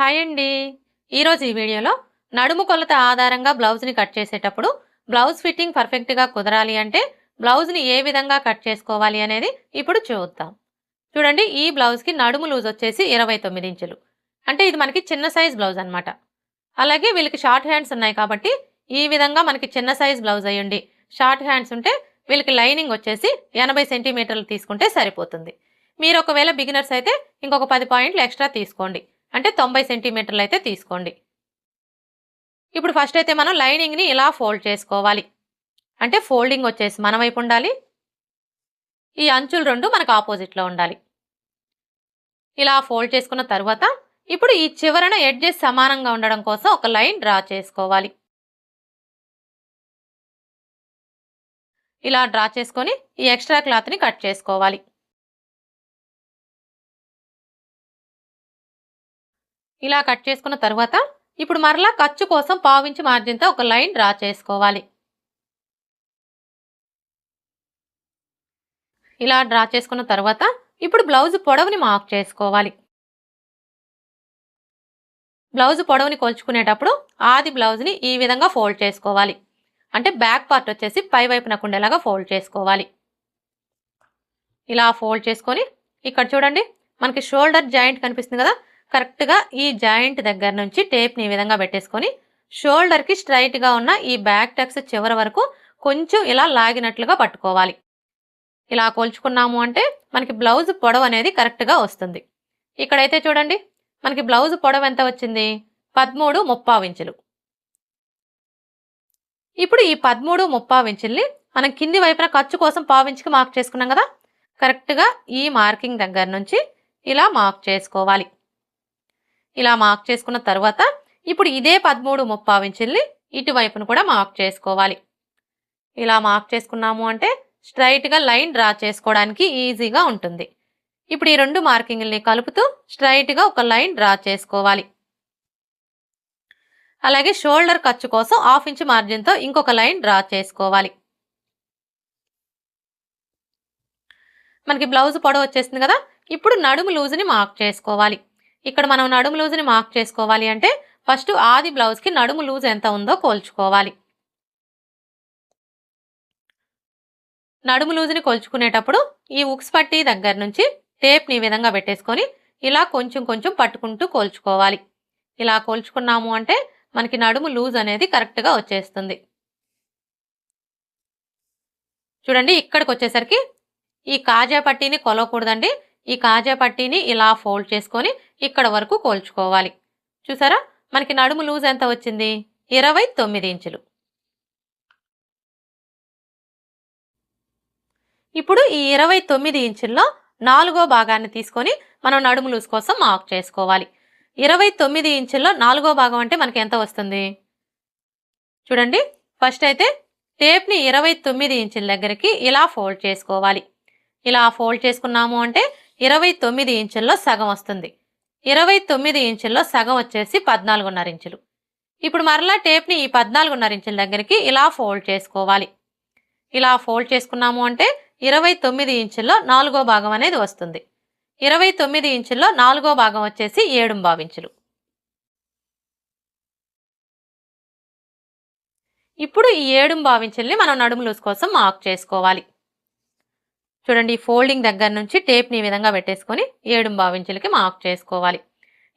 Hi అండి. ఈరోజు ఈ వీడియోలో నడుము కొలత ఆధారంగా బ్లౌజ్ని కట్ చేసేటప్పుడు బ్లౌజ్ ఫిట్టింగ్ పర్ఫెక్ట్గా కుదరాలి అంటే బ్లౌజ్ని ఏ విధంగా కట్ చేసుకోవాలి అనేది ఇప్పుడు చూద్దాం. చూడండి, ఈ బ్లౌజ్కి నడుము లూజ్ వచ్చేసి 29 ఇంచులు. అంటే ఇది మనకి చిన్న సైజ్ బ్లౌజ్ అనమాట. అలాగే వీళ్ళకి షార్ట్ హ్యాండ్స్ ఉన్నాయి కాబట్టి ఈ విధంగా మనకి చిన్న సైజ్ బ్లౌజ్ అయ్యండి షార్ట్ హ్యాండ్స్ ఉంటే వీళ్ళకి లైనింగ్ వచ్చేసి 80 సెంటీమీటర్లు తీసుకుంటే సరిపోతుంది. మీరు ఒకవేళ బిగినర్స్ అయితే ఇంకొక 10 పాయింట్లు ఎక్స్ట్రా తీసుకోండి, అంటే 90 సెంటీమీటర్లు అయితే తీసుకోండి. ఇప్పుడు ఫస్ట్ అయితే మనం లైనింగ్ని ఇలా ఫోల్డ్ చేసుకోవాలి. అంటే ఫోల్డింగ్ వచ్చేసి మన వైపు ఉండాలి, ఈ అంచులు రెండు మనకు ఆపోజిట్లో ఉండాలి. ఇలా ఫోల్డ్ చేసుకున్న తర్వాత ఇప్పుడు ఈ చివరన ఎడ్జెస్ సమానంగా ఉండడం కోసం ఒక లైన్ డ్రా చేసుకోవాలి. ఇలా డ్రా చేసుకొని ఈ ఎక్స్ట్రా క్లాత్ని కట్ చేసుకోవాలి. ఇలా కట్ చేసుకున్న తర్వాత ఇప్పుడు మరలా ఖర్చు కోసం పావించి మార్జిన్తో ఒక లైన్ డ్రా చేసుకోవాలి. ఇలా డ్రా చేసుకున్న తర్వాత ఇప్పుడు బ్లౌజ్ పొడవుని మార్క్ చేసుకోవాలి. బ్లౌజ్ పొడవుని కొలుచుకునేటప్పుడు ఆది బ్లౌజ్ని ఈ విధంగా ఫోల్డ్ చేసుకోవాలి. అంటే బ్యాక్ పార్ట్ వచ్చేసి పై వైపునకు ఉండేలాగా ఫోల్డ్ చేసుకోవాలి. ఇలా ఫోల్డ్ చేసుకొని ఇక్కడ చూడండి, మనకి షోల్డర్ జాయింట్ కనిపిస్తుంది కదా, కరెక్ట్గా ఈ జాయింట్ దగ్గర నుంచి టేప్ని ఈ విధంగా పెట్టేసుకొని షోల్డర్కి స్ట్రైట్గా ఉన్న ఈ బ్యాక్ టక్స్ చివరి వరకు కొంచెం ఇలా లాగినట్లుగా పట్టుకోవాలి. ఇలా కొలుచుకున్నాము అంటే మనకి బ్లౌజ్ పొడవు అనేది కరెక్ట్గా వస్తుంది. ఇక్కడైతే చూడండి, మనకి బ్లౌజ్ పొడవు ఎంత వచ్చింది, 13.3 ఇంచులు. ఇప్పుడు ఈ 13.3 ఇంచుల్ని మనం కింది వైపున ఖర్చు కోసం పావించుకి మార్క్ చేసుకున్నాం కదా, కరెక్ట్గా ఈ మార్కింగ్ దగ్గర నుంచి ఇలా మార్క్ చేసుకోవాలి. ఇలా మార్క్ చేసుకున్న తర్వాత ఇప్పుడు ఇదే 13.3 ఇంచుల్ని ఇటువైపును కూడా మార్క్ చేసుకోవాలి. ఇలా మార్క్ చేసుకున్నాము అంటే స్ట్రైట్గా లైన్ డ్రా చేసుకోవడానికి ఈజీగా ఉంటుంది. ఇప్పుడు ఈ రెండు మార్కింగ్ని కలుపుతూ స్ట్రైట్గా ఒక లైన్ డ్రా చేసుకోవాలి. అలాగే షోల్డర్ ఖర్చు కోసం 1/2 ఇంచ్ మార్జిన్తో ఇంకొక లైన్ డ్రా చేసుకోవాలి. మనకి బ్లౌజ్ పొడవు వచ్చేసింది కదా, ఇప్పుడు నడుము లూజ్ని మార్క్ చేసుకోవాలి. ఇక్కడ మనం నడుము లూజ్ని మార్క్ చేసుకోవాలి అంటే ఫస్ట్ ఆది బ్లౌజ్కి నడుము లూజ్ ఎంత ఉందో కోల్చుకోవాలి. నడుము లూజ్ని కొలుచుకునేటప్పుడు ఈ ఉక్స్ పట్టీ దగ్గర నుంచి టేప్ని ఈ విధంగా పెట్టేసుకొని ఇలా కొంచెం కొంచెం పట్టుకుంటూ కోల్చుకోవాలి. ఇలా కోల్చుకున్నాము అంటే మనకి నడుము లూజ్ అనేది కరెక్ట్గా వచ్చేస్తుంది. చూడండి, ఇక్కడికి వచ్చేసరికి ఈ కాజా పట్టీని కొలవకూడదండి. ఈ కాజా పట్టీని ఇలా ఫోల్డ్ చేసుకొని ఇక్కడ వరకు కోల్చుకోవాలి. చూసారా, మనకి నడుము లూజ్ ఎంత వచ్చింది, 29 ఇంచులు. ఇప్పుడు ఈ 29 ఇంచుల్లో 4వ భాగాన్ని తీసుకొని మనం నడుము లూజ్ కోసం మార్క్ చేసుకోవాలి. 29 ఇంచుల్లో 4వ భాగం అంటే మనకి ఎంత వస్తుంది చూడండి. ఫస్ట్ అయితే టేప్ని 29 ఇంచుల దగ్గరికి ఇలా ఫోల్డ్ చేసుకోవాలి. ఇలా ఫోల్డ్ చేసుకున్నాము అంటే 29 ఇంచుల్లో సగం వస్తుంది. 29 ఇంచుల్లో సగం వచ్చేసి 14.5 ఇంచులు. ఇప్పుడు మరలా టేప్ని ఈ 14.5 ఇంచుల దగ్గరికి ఇలా ఫోల్డ్ చేసుకోవాలి. ఇలా ఫోల్డ్ చేసుకున్నాము అంటే 29 ఇంచుల్లో 4వ భాగం అనేది వస్తుంది. 29 ఇంచుల్లో 4వ భాగం వచ్చేసి 7.5 ఇంచులు. ఇప్పుడు ఈ 7.5 ఇంచుల్ని మనం నడుము లూజ్ కోసం మార్క్ చేసుకోవాలి. చూడండి, ఫోల్డింగ్ దగ్గర నుంచి టేప్ని ఈ విధంగా పెట్టేసుకొని 7.5 ఇంచులకి మార్క్ చేసుకోవాలి.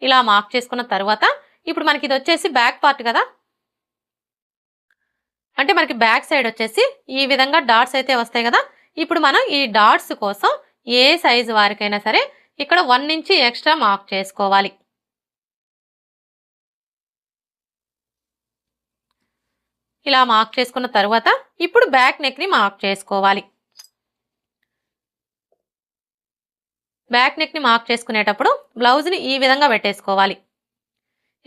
ఇలా మార్క్ చేసుకున్న తర్వాత ఇప్పుడు మనకి ఇది వచ్చేసి బ్యాక్ పార్ట్ కదా, అంటే మనకి బ్యాక్ సైడ్ వచ్చేసి ఈ విధంగా డాట్స్ అయితే వస్తాయి కదా. ఇప్పుడు మనం ఈ డాట్స్ కోసం ఏ సైజు వారికైనా సరే ఇక్కడ 1 ఇంచ్ ఎక్స్ట్రా మార్క్ చేసుకోవాలి. ఇలా మార్క్ చేసుకున్న తర్వాత ఇప్పుడు బ్యాక్ నెక్ని మార్క్ చేసుకోవాలి. బ్యాక్ నెక్ని మార్క్ చేసుకునేటప్పుడు బ్లౌజ్ని ఈ విధంగా పెట్టేసుకోవాలి.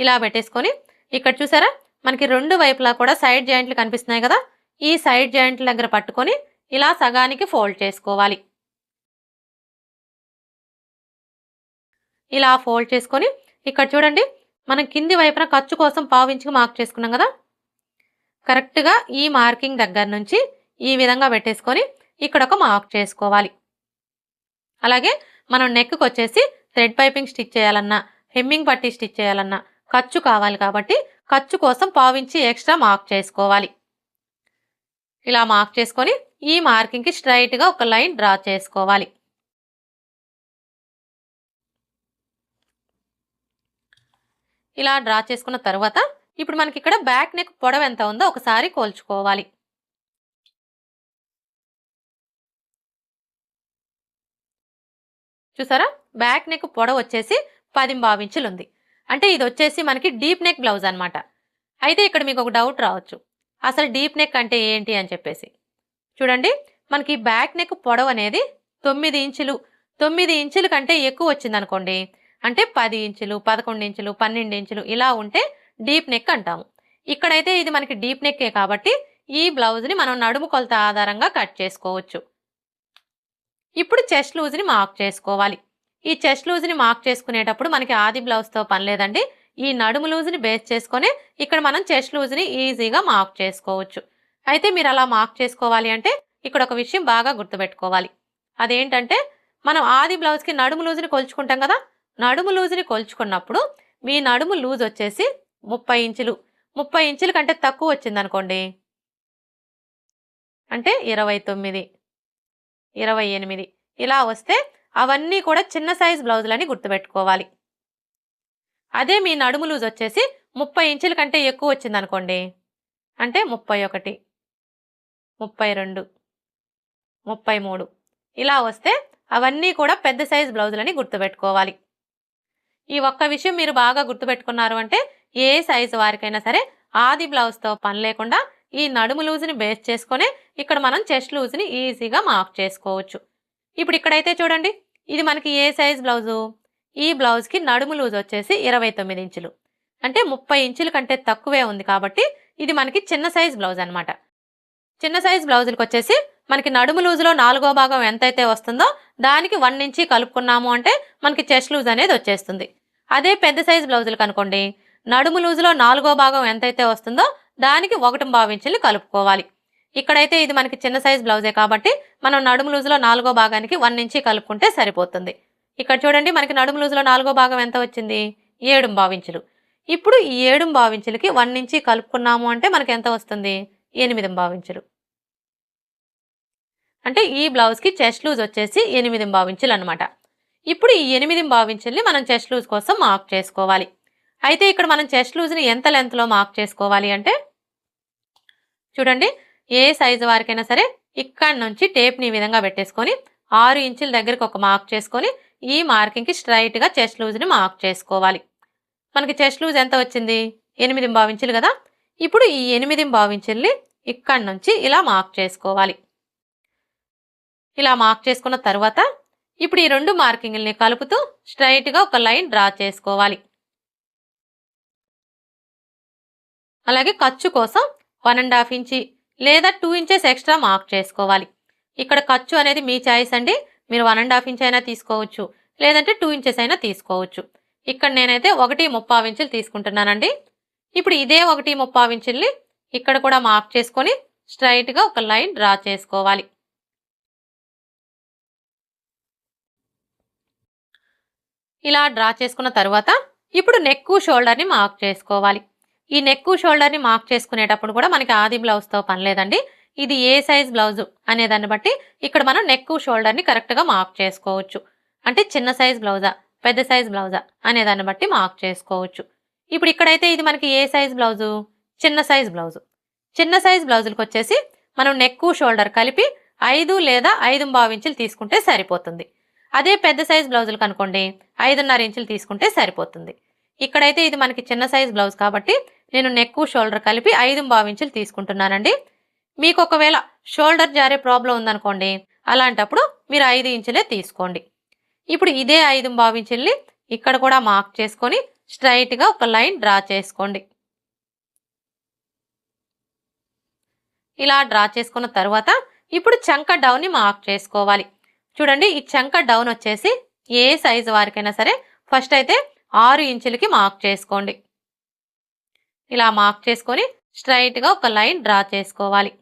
ఇలా పెట్టేసుకొని ఇక్కడ చూసారా, మనకి రెండు వైపులా కూడా సైడ్ జాయింట్లు కనిపిస్తున్నాయి కదా, ఈ సైడ్ జాయింట్ల దగ్గర పట్టుకొని ఇలా సగానికి ఫోల్డ్ చేసుకోవాలి. ఇలా ఫోల్డ్ చేసుకొని ఇక్కడ చూడండి, మనం కింది వైపున ఖర్చు కోసం 1/2 ఇంచుకి మార్క్ చేసుకున్నాం కదా, కరెక్ట్గా ఈ మార్కింగ్ దగ్గర నుంచి ఈ విధంగా పెట్టేసుకొని ఇక్కడ ఒక మార్క్ చేసుకోవాలి. అలాగే మనం నెక్కి వచ్చేసి థ్రెడ్ పైపింగ్ స్టిచ్ చేయాలన్నా హెమ్మింగ్ పట్టి స్టిచ్ చేయాలన్నా ఖర్చు కావాలి కాబట్టి ఖర్చు కోసం పావించి ఎక్స్ట్రా మార్క్ చేసుకోవాలి. ఇలా మార్క్ చేసుకొని ఈ మార్కింగ్కి స్ట్రైట్గా ఒక లైన్ డ్రా చేసుకోవాలి. ఇలా డ్రా చేసుకున్న తర్వాత ఇప్పుడు మనకి ఇక్కడ బ్యాక్ నెక్ పొడవు ఎంత ఉందో ఒకసారి కోల్చుకోవాలి. చూసారా, బ్యాక్ నెక్ పొడవు వచ్చేసి 10 ఇంచులు ఉంది. అంటే ఇది వచ్చేసి మనకి డీప్ నెక్ బ్లౌజ్ అనమాట. అయితే ఇక్కడ మీకు ఒక డౌట్ రావచ్చు, అసలు డీప్ నెక్ అంటే ఏంటి అని చెప్పేసి. చూడండి, మనకి బ్యాక్ నెక్ పొడవు అనేది 9 ఇంచులు 9 ఇంచుల కంటే ఎక్కువ వచ్చింది అనుకోండి, అంటే 10 ఇంచులు 11 ఇంచులు 12 ఇంచులు ఇలా ఉంటే డీప్ నెక్ అంటాము. ఇక్కడైతే ఇది మనకి డీప్ నెక్కే కాబట్టి ఈ బ్లౌజ్ని మనం నడుము కొలత ఆధారంగా కట్ చేసుకోవచ్చు. ఇప్పుడు చెస్ట్ లూజ్ని మార్క్ చేసుకోవాలి. ఈ చెస్ట్ లూజ్ని మార్క్ చేసుకునేటప్పుడు మనకి ఆది బ్లౌజ్తో పని లేదండి. ఈ నడుము లూజ్ని బేస్ చేసుకొని ఇక్కడ మనం చెస్ట్ లూజ్ని ఈజీగా మార్క్ చేసుకోవచ్చు. అయితే మీరు అలా మార్క్ చేసుకోవాలి అంటే ఇక్కడ ఒక విషయం బాగా గుర్తుపెట్టుకోవాలి. అదేంటంటే మనం ఆది బ్లౌజ్కి నడుము లూజ్ని కొలుచుకుంటాం కదా, నడుము లూజ్ని కొలుచుకున్నప్పుడు మీ నడుము లూజ్ వచ్చేసి 30 ఇంచులు 30 ఇంచుల కంటే తక్కువ వచ్చిందనుకోండి, అంటే 29 28 ఇలా వస్తే అవన్నీ కూడా చిన్న సైజ్ బ్లౌజులని గుర్తుపెట్టుకోవాలి. అదే మీ నడుము లూజ్ వచ్చేసి 30 ఇంచుల కంటే ఎక్కువ వచ్చిందనుకోండి, అంటే 31 32 33 ఇలా వస్తే అవన్నీ కూడా పెద్ద సైజ్ బ్లౌజులని గుర్తుపెట్టుకోవాలి. ఈ ఒక్క విషయం మీరు బాగా గుర్తుపెట్టుకున్నారు అంటే ఏ సైజు వారికైనా సరే ఆది బ్లౌజ్తో పని లేకుండా ఈ నడుము లూజ్ని బేస్ చేసుకొని ఇక్కడ మనం చెస్ట్ లూజ్ని ఈజీగా మార్క్ చేసుకోవచ్చు. ఇప్పుడు ఇక్కడైతే చూడండి, ఇది మనకి ఏ సైజ్ బ్లౌజు, ఈ బ్లౌజ్కి నడుము లూజ్ వచ్చేసి 29 ఇంచులు, అంటే 30 ఇంచుల కంటే తక్కువే ఉంది కాబట్టి ఇది మనకి చిన్న సైజ్ బ్లౌజ్ అనమాట. చిన్న సైజ్ బ్లౌజులకు వచ్చేసి మనకి నడుము లూజులో 4వ భాగం ఎంతైతే వస్తుందో దానికి 1 ఇంచి కలుపుకున్నాము అంటే మనకి చెస్ట్ లూజ్ అనేది వచ్చేస్తుంది. అదే పెద్ద సైజ్ బ్లౌజులకు అనుకోండి, నడుము లూజులో 4వ భాగం ఎంతైతే వస్తుందో దానికి 1.5 ఇంచులు కలుపుకోవాలి. ఇక్కడైతే ఇది మనకి చిన్న సైజ్ బ్లౌజే కాబట్టి మనం నడుము లూజులో 4వ భాగానికి 1 ఇంచి కలుపుకుంటే సరిపోతుంది. ఇక్కడ చూడండి, మనకి నడుము లూజులో 4వ భాగం ఎంత వచ్చింది, 7.5 ఇంచులు. ఇప్పుడు ఈ 7.5 ఇంచులకి 1 ఇంచి కలుపుకున్నాము అంటే మనకి ఎంత వస్తుంది, 8.5 ఇంచులు. అంటే ఈ బ్లౌజ్కి చెస్ట్ లూజ్ వచ్చేసి 8.5 ఇంచులు అనమాట. ఇప్పుడు ఈ 8.5 ఇంచుల్ని మనం చెస్ట్ లూజ్ కోసం మార్క్ చేసుకోవాలి. అయితే ఇక్కడ మనం చెస్ట్ లూజ్ని ఎంత లెంత్లో మార్క్ చేసుకోవాలి అంటే చూడండి, ఏ సైజు వారికైనా సరే ఇక్కడ నుంచి టేప్ని ఈ విధంగా పెట్టేసుకొని 6 ఇంచుల దగ్గరికి ఒక మార్క్ చేసుకొని ఈ మార్కింగ్కి స్ట్రైట్గా చెస్ట్ లూజ్ని మార్క్ చేసుకోవాలి. మనకి చెస్ట్ లూజ్ ఎంత వచ్చింది, 8.5 ఇంచులు కదా. ఇప్పుడు ఈ 8.5 ఇంచుల్ని ఇక్కడ నుంచి ఇలా మార్క్ చేసుకోవాలి. ఇలా మార్క్ చేసుకున్న తర్వాత ఇప్పుడు ఈ 2 మార్కింగ్ని కలుపుతూ స్ట్రైట్గా ఒక లైన్ డ్రా చేసుకోవాలి. అలాగే ఖర్చు కోసం 1.5 ఇంచి లేదా 2 ఇంచెస్ ఎక్స్ట్రా మార్క్ చేసుకోవాలి. ఇక్కడ ఖర్చు అనేది మీ చాయిస్ అండి. మీరు 1.5 ఇంచ్ అయినా తీసుకోవచ్చు, లేదంటే 2 ఇంచెస్ అయినా తీసుకోవచ్చు. ఇక్కడ నేనైతే 1.35 ఇంచులు తీసుకుంటున్నానండి. ఇప్పుడు ఇదే 1.35 ఇంచుల్ని ఇక్కడ కూడా మార్క్ చేసుకొని స్ట్రైట్గా ఒక లైన్ డ్రా చేసుకోవాలి. ఇలా డ్రా చేసుకున్న తర్వాత ఇప్పుడు నెక్ షోల్డర్ని మార్క్ చేసుకోవాలి. ఈ నెక్ షోల్డర్ని మార్క్ చేసుకునేటప్పుడు కూడా మనకి ఆది బ్లౌజ్తో పని లేదండి. ఇది ఏ సైజ్ బ్లౌజు అనేదాన్ని బట్టి ఇక్కడ మనం నెక్ షోల్డర్ని కరెక్ట్గా మార్క్ చేసుకోవచ్చు. అంటే చిన్న సైజ్ బ్లౌజా పెద్ద సైజ్ బ్లౌజా అనేదాన్ని బట్టి మార్క్ చేసుకోవచ్చు. ఇప్పుడు ఇక్కడైతే ఇది మనకి ఏ సైజ్ బ్లౌజు, చిన్న సైజ్ బ్లౌజు. చిన్న సైజ్ బ్లౌజులకు వచ్చేసి మనం నెక్ షోల్డర్ కలిపి 5 లేదా 5.5 ఇంచులు తీసుకుంటే సరిపోతుంది. అదే పెద్ద సైజ్ బ్లౌజులకు అనుకోండి 5.5 ఇంచులు తీసుకుంటే సరిపోతుంది. ఇక్కడైతే ఇది మనకి చిన్న సైజ్ బ్లౌజ్ కాబట్టి నేను నెక్ షోల్డర్ కలిపి 5.5 ఇంచులు తీసుకుంటున్నానండి. మీకు ఒకవేళ షోల్డర్ జారే ప్రాబ్లం ఉందనుకోండి, అలాంటప్పుడు మీరు 5 ఇంచులే తీసుకోండి. ఇప్పుడు ఇదే 5.5 ఇంచుల్ని ఇక్కడ కూడా మార్క్ చేసుకొని స్ట్రైట్గా ఒక లైన్ డ్రా చేసుకోండి. ఇలా డ్రా చేసుకున్న తర్వాత ఇప్పుడు చంక డౌన్ని మార్క్ చేసుకోవాలి. చూడండి, ఈ చంక డౌన్ వచ్చేసి ఏ సైజు వారికైనా సరే ఫస్ట్ అయితే 6 ఇంచులకి మార్క్ చేసుకోండి. ఇలా మార్క్ చేసుకొని స్ట్రైట్గా ఒక లైన్ డ్రా చేసుకోవాలి.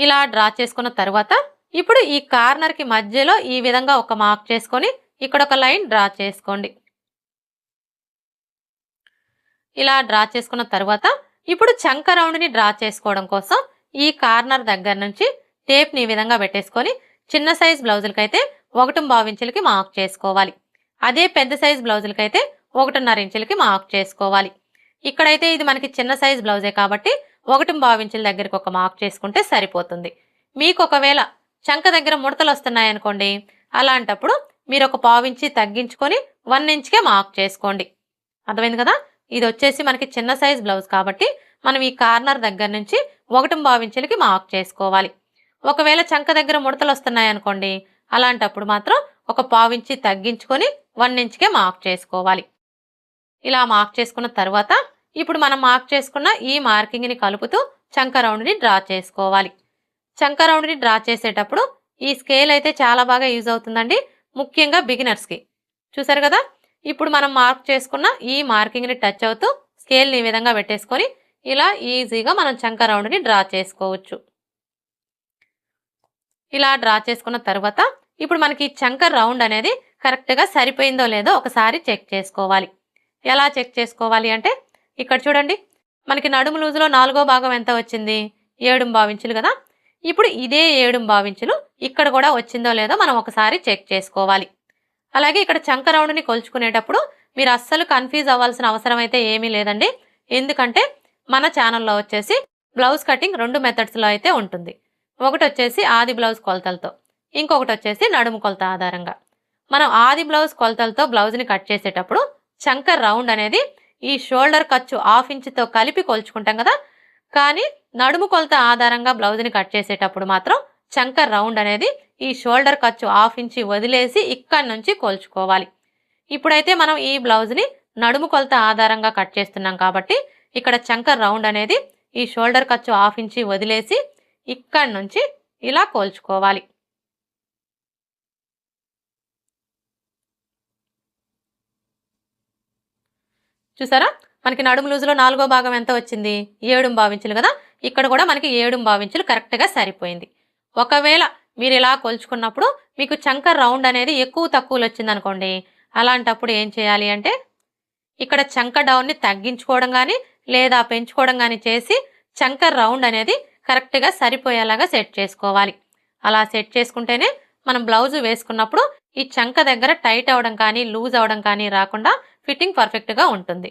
ఇలా డ్రా చేసుకున్న తర్వాత ఇప్పుడు ఈ కార్నర్కి మధ్యలో ఈ విధంగా ఒక మార్క్ చేసుకొని ఇక్కడ ఒక లైన్ డ్రా చేసుకోండి. ఇలా డ్రా చేసుకున్న తర్వాత ఇప్పుడు చంక రౌండ్ని డ్రా చేసుకోవడం కోసం ఈ కార్నర్ దగ్గర నుంచి టేప్ని ఈ విధంగా పెట్టేసుకొని చిన్న సైజ్ బ్లౌజులకైతే 1.5 ఇంచులకి మార్క్ చేసుకోవాలి. అదే పెద్ద సైజ్ బ్లౌజులకైతే 1.5 ఇంచులకి మార్క్ చేసుకోవాలి. ఇక్కడైతే ఇది మనకి చిన్న సైజ్ బ్లౌజే కాబట్టి 1.5 ఇంచుల దగ్గరికి ఒక మార్క్ చేసుకుంటే సరిపోతుంది. మీకు ఒకవేళ చంక దగ్గర ముడతలు వస్తున్నాయనుకోండి, అలాంటప్పుడు మీరు ఒక 1/4 ఇంచి తగ్గించుకొని 1 ఇంచ్కే మార్క్ చేసుకోండి. అర్థమైంది కదా? ఇది వచ్చేసి మనకి చిన్న సైజ్ బ్లౌజ్ కాబట్టి మనం ఈ కార్నర్ దగ్గర నుంచి 1.5 ఇంచులకి మార్క్ చేసుకోవాలి. ఒకవేళ చంక దగ్గర ముడతలు వస్తున్నాయనుకోండి, అలాంటప్పుడు మాత్రం ఒక 1/4 ఇంచి తగ్గించుకొని 1 ఇంచ్కే మార్క్ చేసుకోవాలి. ఇలా మార్క్ చేసుకున్న తర్వాత ఇప్పుడు మనం మార్క్ చేసుకున్న ఈ మార్కింగ్ని కలుపుతూ చంక రౌండ్ని డ్రా చేసుకోవాలి. చంక రౌండ్ని డ్రా చేసేటప్పుడు ఈ స్కేల్ అయితే చాలా బాగా యూజ్ అవుతుందండి, ముఖ్యంగా బిగినర్స్కి. చూసారు కదా? ఇప్పుడు మనం మార్క్ చేసుకున్న ఈ మార్కింగ్ని టచ్ అవుతూ స్కేల్ని ఈ విధంగా పెట్టేసుకొని ఇలా ఈజీగా మనం చంక రౌండ్ని డ్రా చేసుకోవచ్చు. ఇలా డ్రా చేసుకున్న తర్వాత ఇప్పుడు మనకి చంక రౌండ్ అనేది కరెక్ట్గా సరిపోయిందో లేదో ఒకసారి చెక్ చేసుకోవాలి. ఎలా చెక్ చేసుకోవాలి అంటే ఇక్కడ చూడండి, మనకి నడుము లూజులో 4వ భాగం ఎంత వచ్చింది? 7.5 ఇంచులు కదా. ఇప్పుడు ఇదే 7.5 ఇంచులు ఇక్కడ కూడా వచ్చిందో లేదో మనం ఒకసారి చెక్ చేసుకోవాలి. అలాగే ఇక్కడ చంక రౌండ్ని కొలుచుకునేటప్పుడు మీరు అస్సలు కన్ఫ్యూజ్ అవ్వాల్సిన అవసరం అయితే ఏమీ లేదండి. ఎందుకంటే మన ఛానల్లో వచ్చేసి బ్లౌజ్ కటింగ్ 2 మెథడ్స్లో అయితే ఉంటుంది. ఒకటి వచ్చేసి ఆది బ్లౌజ్ కొలతలతో, ఇంకొకటి వచ్చేసి నడుము కొలత ఆధారంగా. మనం ఆది బ్లౌజ్ కొలతలతో బ్లౌజ్ని కట్ చేసేటప్పుడు చంక రౌండ్ అనేది ఈ షోల్డర్ ఖర్చు 1/2 ఇంచుతో కలిపి కొలుచుకుంటాం కదా. కానీ నడుము కొలత ఆధారంగా బ్లౌజ్ని కట్ చేసేటప్పుడు మాత్రం చంక రౌండ్ అనేది ఈ షోల్డర్ ఖర్చు 1/2 ఇంచి వదిలేసి ఇక్కడి నుంచి కొలుచుకోవాలి. ఇప్పుడైతే మనం ఈ బ్లౌజ్ని నడుము కొలత ఆధారంగా కట్ చేస్తున్నాం కాబట్టి ఇక్కడ చంక రౌండ్ అనేది ఈ షోల్డర్ ఖర్చు 1/2 ఇంచి వదిలేసి ఇక్కడి నుంచి ఇలా కొలుచుకోవాలి. చూసారా? మనకి నడుము లూజులో 4వ భాగం ఎంత వచ్చింది? 7.5 ఇంచులు కదా. ఇక్కడ కూడా మనకి 7.5 ఇంచులు కరెక్ట్గా సరిపోయింది. ఒకవేళ మీరు ఇలా కొలుచుకున్నప్పుడు మీకు చంక రౌండ్ అనేది ఎక్కువ తక్కువలు వచ్చిందనుకోండి, అలాంటప్పుడు ఏం చేయాలి అంటే ఇక్కడ చంక డౌన్ని తగ్గించుకోవడం కానీ లేదా పెంచుకోవడం కానీ చేసి చంక రౌండ్ అనేది కరెక్ట్గా సరిపోయేలాగా సెట్ చేసుకోవాలి. అలా సెట్ చేసుకుంటేనే మనం బ్లౌజ్ వేసుకున్నప్పుడు ఈ చంక దగ్గర టైట్ అవ్వడం కానీ లూజ్ అవ్వడం కానీ రాకుండా ఫిట్టింగ్ పర్ఫెక్ట్గా ఉంటుంది.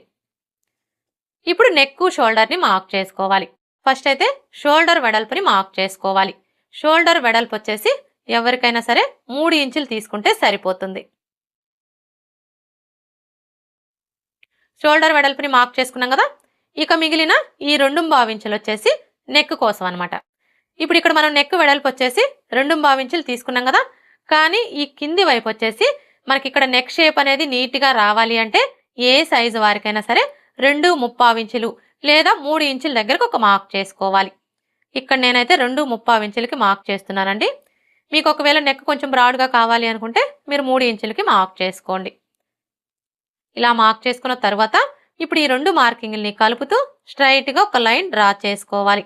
ఇప్పుడు నెక్ షోల్డర్ని మార్క్ చేసుకోవాలి. ఫస్ట్ అయితే షోల్డర్ వెడల్పుని మార్క్ చేసుకోవాలి. షోల్డర్ వెడల్పు వచ్చేసి ఎవరికైనా సరే 3 ఇంచులు తీసుకుంటే సరిపోతుంది. షోల్డర్ వెడల్పుని మార్క్ చేసుకున్నాం కదా. ఇక మిగిలిన ఈ 2.5 ఇంచులు వచ్చేసి నెక్ కోసం అనమాట. ఇప్పుడు ఇక్కడ మనం నెక్ వెడల్పు వచ్చేసి 2.5 ఇంచులు తీసుకున్నాం కదా. కానీ ఈ కింది వైపు వచ్చేసి మనకి ఇక్కడ నెక్ షేప్ అనేది నీట్గా రావాలి అంటే ఏ సైజు వారికైనా సరే 2.5 ఇంచులు లేదా 3 ఇంచుల దగ్గరకు ఒక మార్క్ చేసుకోవాలి. ఇక్కడ నేనైతే 2.5 ఇంచులకి మార్క్ చేస్తున్నానండి. మీకు ఒకవేళ నెక్ కొంచెం బ్రాడ్గా కావాలి అనుకుంటే మీరు 3 ఇంచులకి మార్క్ చేసుకోండి. ఇలా మార్క్ చేసుకున్న తర్వాత ఇప్పుడు ఈ 2 మార్కింగ్ని కలుపుతూ స్ట్రైట్గా ఒక లైన్ డ్రా చేసుకోవాలి.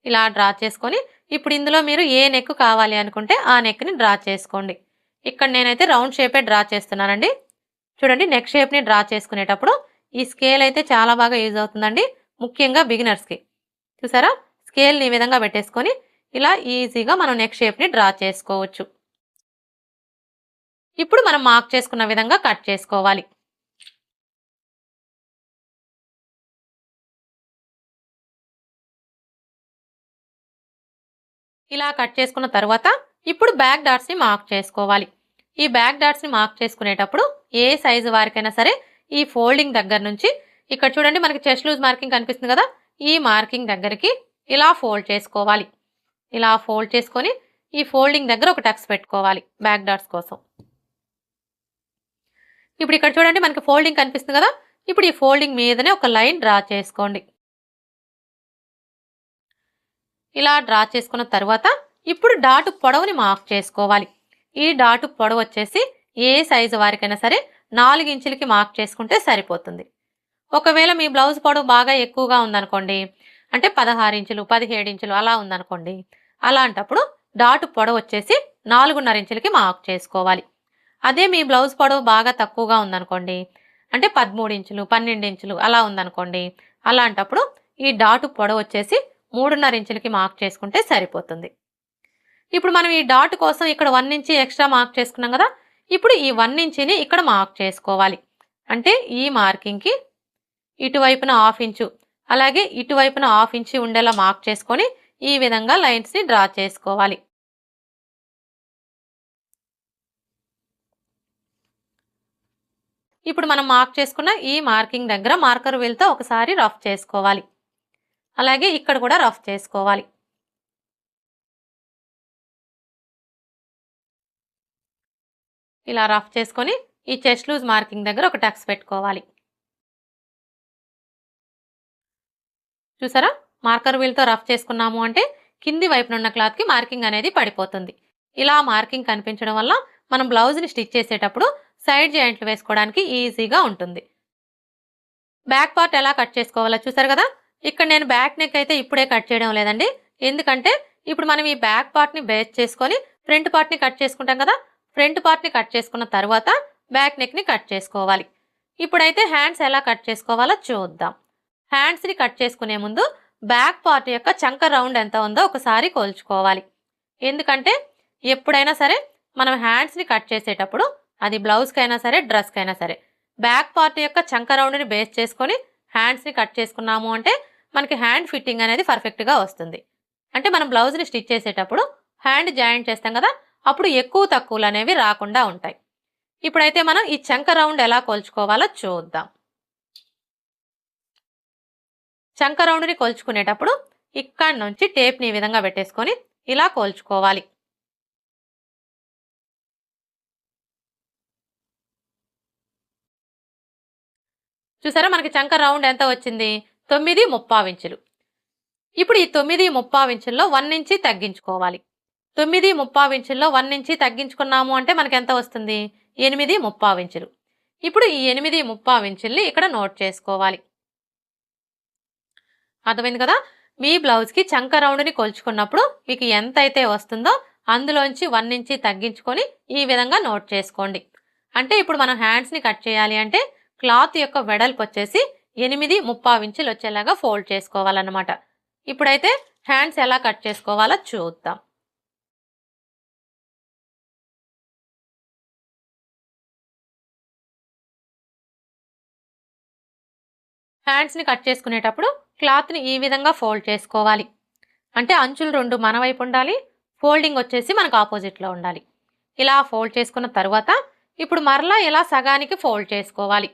ఇలా డ్రా చేసుకొని ఇప్పుడు ఇందులో మీరు ఏ నెక్ కావాలి అనుకుంటే ఆ నెక్ని డ్రా చేసుకోండి. ఇక్కడ నేనైతే రౌండ్ షేపే డ్రా చేస్తున్నానండి. చూడండి, నెక్ షేప్ని డ్రా చేసుకునేటప్పుడు ఈ స్కేల్ అయితే చాలా బాగా యూజ్ అవుతుందండి, ముఖ్యంగా బిగినర్స్కి. చూసారా? స్కేల్ని ఈ విధంగా పెట్టేసుకొని ఇలా ఈజీగా మనం నెక్ షేప్ని డ్రా చేసుకోవచ్చు. ఇప్పుడు మనం మార్క్ చేసుకున్న విధంగా కట్ చేసుకోవాలి. ఇలా కట్ చేసుకున్న తర్వాత ఇప్పుడు బ్యాక్ డాట్స్ని మార్క్ చేసుకోవాలి. ఈ బ్యాక్ డాట్స్ని మార్క్ చేసుకునేటప్పుడు ఏ సైజు వారికైనా సరే ఈ ఫోల్డింగ్ దగ్గర నుంచి ఇక్కడ చూడండి మనకి చెస్ట్ లూజ్ మార్కింగ్ కనిపిస్తుంది కదా, ఈ మార్కింగ్ దగ్గరికి ఇలా ఫోల్డ్ చేసుకోవాలి. ఇలా ఫోల్డ్ చేసుకొని ఈ ఫోల్డింగ్ దగ్గర ఒక టక్స్ పెట్టుకోవాలి బ్యాక్ డాట్స్ కోసం. ఇప్పుడు ఇక్కడ చూడండి మనకి ఫోల్డింగ్ కనిపిస్తుంది కదా. ఇప్పుడు ఈ ఫోల్డింగ్ మీదనే ఒక లైన్ డ్రా చేసుకోండి. ఇలా డ్రా చేసుకున్న తర్వాత ఇప్పుడు డాటు పొడవుని మార్క్ చేసుకోవాలి. ఈ డాటు పొడవు వచ్చేసి ఏ సైజు వారికైనా సరే 4 ఇంచులకి మార్క్ చేసుకుంటే సరిపోతుంది. ఒకవేళ మీ బ్లౌజ్ పొడవు బాగా ఎక్కువగా ఉందనుకోండి, అంటే 16 ఇంచులు 17 ఇంచులు అలా ఉందనుకోండి, అలాంటప్పుడు డాటు పొడవు వచ్చేసి 4.5 ఇంచులకి మార్క్ చేసుకోవాలి. అదే మీ బ్లౌజ్ పొడవు బాగా తక్కువగా ఉందనుకోండి, అంటే 13 ఇంచులు 12 ఇంచులు అలా ఉందనుకోండి, అలాంటప్పుడు ఈ డాటు పొడవు వచ్చేసి 3.5 ఇంచులకి మార్క్ చేసుకుంటే సరిపోతుంది. ఇప్పుడు మనం ఈ డాట్ కోసం ఇక్కడ 1 ఇంచ్ ఎక్స్ట్రా మార్క్ చేసుకున్నాం కదా, ఇప్పుడు ఈ 1 ఇంచిని ఇక్కడ మార్క్ చేసుకోవాలి. అంటే ఈ మార్కింగ్కి ఇటువైపున 1/2 ఇంచు అలాగే ఇటువైపున 1/2 ఇంచు ఉండేలా మార్క్ చేసుకొని ఈ విధంగా లైన్స్ని డ్రా చేసుకోవాలి. ఇప్పుడు మనం మార్క్ చేసుకున్న ఈ మార్కింగ్ దగ్గర మార్కర్ వీల్తో ఒకసారి రఫ్ చేసుకోవాలి. అలాగే ఇక్కడ కూడా రఫ్ చేసుకోవాలి. ఇలా రఫ్ చేసుకొని ఈ చెస్ట్ లూజ్ మార్కింగ్ దగ్గర ఒక టక్స్ పెట్టుకోవాలి. చూసారా, మార్కర్ వీల్తో రఫ్ చేసుకున్నాము అంటే కింది వైపున ఉన్న క్లాత్కి మార్కింగ్ అనేది పడిపోతుంది. ఇలా మార్కింగ్ కనిపించడం వల్ల మనం బ్లౌజ్ని స్టిచ్ చేసేటప్పుడు సైడ్ జాయింట్లు వేసుకోవడానికి ఈజీగా ఉంటుంది. బ్యాక్ పార్ట్ ఎలా కట్ చేసుకోవాలో చూసారు కదా. ఇక్కడ నేను బ్యాక్ నెక్ అయితే ఇప్పుడే కట్ చేయడం లేదండి, ఎందుకంటే ఇప్పుడు మనం ఈ బ్యాక్ పార్ట్ని బేస్ చేసుకొని ఫ్రంట్ పార్ట్ని కట్ చేసుకుంటాం కదా. ఫ్రంట్ పార్ట్ని కట్ చేసుకున్న తర్వాత బ్యాక్ నెక్ని కట్ చేసుకోవాలి. ఇప్పుడైతే హ్యాండ్స్ ఎలా కట్ చేసుకోవాలో చూద్దాం. హ్యాండ్స్ని కట్ చేసుకునే ముందు బ్యాక్ పార్ట్ యొక్క చంక రౌండ్ ఎంత ఉందో ఒకసారి కొలుచుకోవాలి. ఎందుకంటే ఎప్పుడైనా సరే మనం హ్యాండ్స్ని కట్ చేసేటప్పుడు అది బ్లౌజ్కైనా సరే డ్రెస్కైనా సరే బ్యాక్ పార్ట్ యొక్క చంక రౌండ్ని బేస్ చేసుకొని హ్యాండ్స్ని కట్ చేసుకున్నాము అంటే మనకి హ్యాండ్ ఫిట్టింగ్ అనేది పర్ఫెక్ట్గా వస్తుంది. అంటే మనం బ్లౌజ్ని స్టిచ్ చేసేటప్పుడు హ్యాండ్ జాయింట్ చేస్తాం కదా, అప్పుడు ఎక్కువ తక్కువలు అనేవి రాకుండా ఉంటాయి. ఇప్పుడైతే మనం ఈ చంక రౌండ్ ఎలా కొలుచుకోవాలో చూద్దాం. చంక రౌండ్ని కొలుచుకునేటప్పుడు ఇక్కడ నుంచి టేప్ని ఈ విధంగా పెట్టేసుకొని ఇలా కొలుచుకోవాలి. చూసారా, మనకి చంక రౌండ్ ఎంత వచ్చింది? 9.75 ఇంచులు. ఇప్పుడు ఈ 9.75 ఇంచుల్లో 1 ఇంచి తగ్గించుకోవాలి. 9.75 ఇంచుల్లో 1 ఇంచి తగ్గించుకున్నాము అంటే మనకి ఎంత వస్తుంది? 8.35 ఇంచులు. ఇప్పుడు ఈ 8.35 ఇంచుల్ని ఇక్కడ నోట్ చేసుకోవాలి. అర్థమైంది కదా. మీ బ్లౌజ్కి చంక రౌండ్ని కొలుచుకున్నప్పుడు మీకు ఎంత అయితే వస్తుందో అందులోంచి 1 ఇంచి తగ్గించుకొని ఈ విధంగా నోట్ చేసుకోండి. అంటే ఇప్పుడు మనం హ్యాండ్స్ని కట్ చేయాలి అంటే క్లాత్ యొక్క వెడల్పు వచ్చేసి 8.35 ఇంచులు వచ్చేలాగా ఫోల్డ్ చేసుకోవాలన్నమాట. ఇప్పుడైతే హ్యాండ్స్ ఎలా కట్ చేసుకోవాలో చూద్దాం. హ్యాండ్స్ని కట్ చేసుకునేటప్పుడు క్లాత్ని ఈ విధంగా ఫోల్డ్ చేసుకోవాలి. అంటే అంచులు 2 మన వైపు ఉండాలి, ఫోల్డింగ్ వచ్చేసి మనకు ఆపోజిట్లో ఉండాలి. ఇలా ఫోల్డ్ చేసుకున్న తర్వాత ఇప్పుడు మరలా ఇలా సగానికి ఫోల్డ్ చేసుకోవాలి.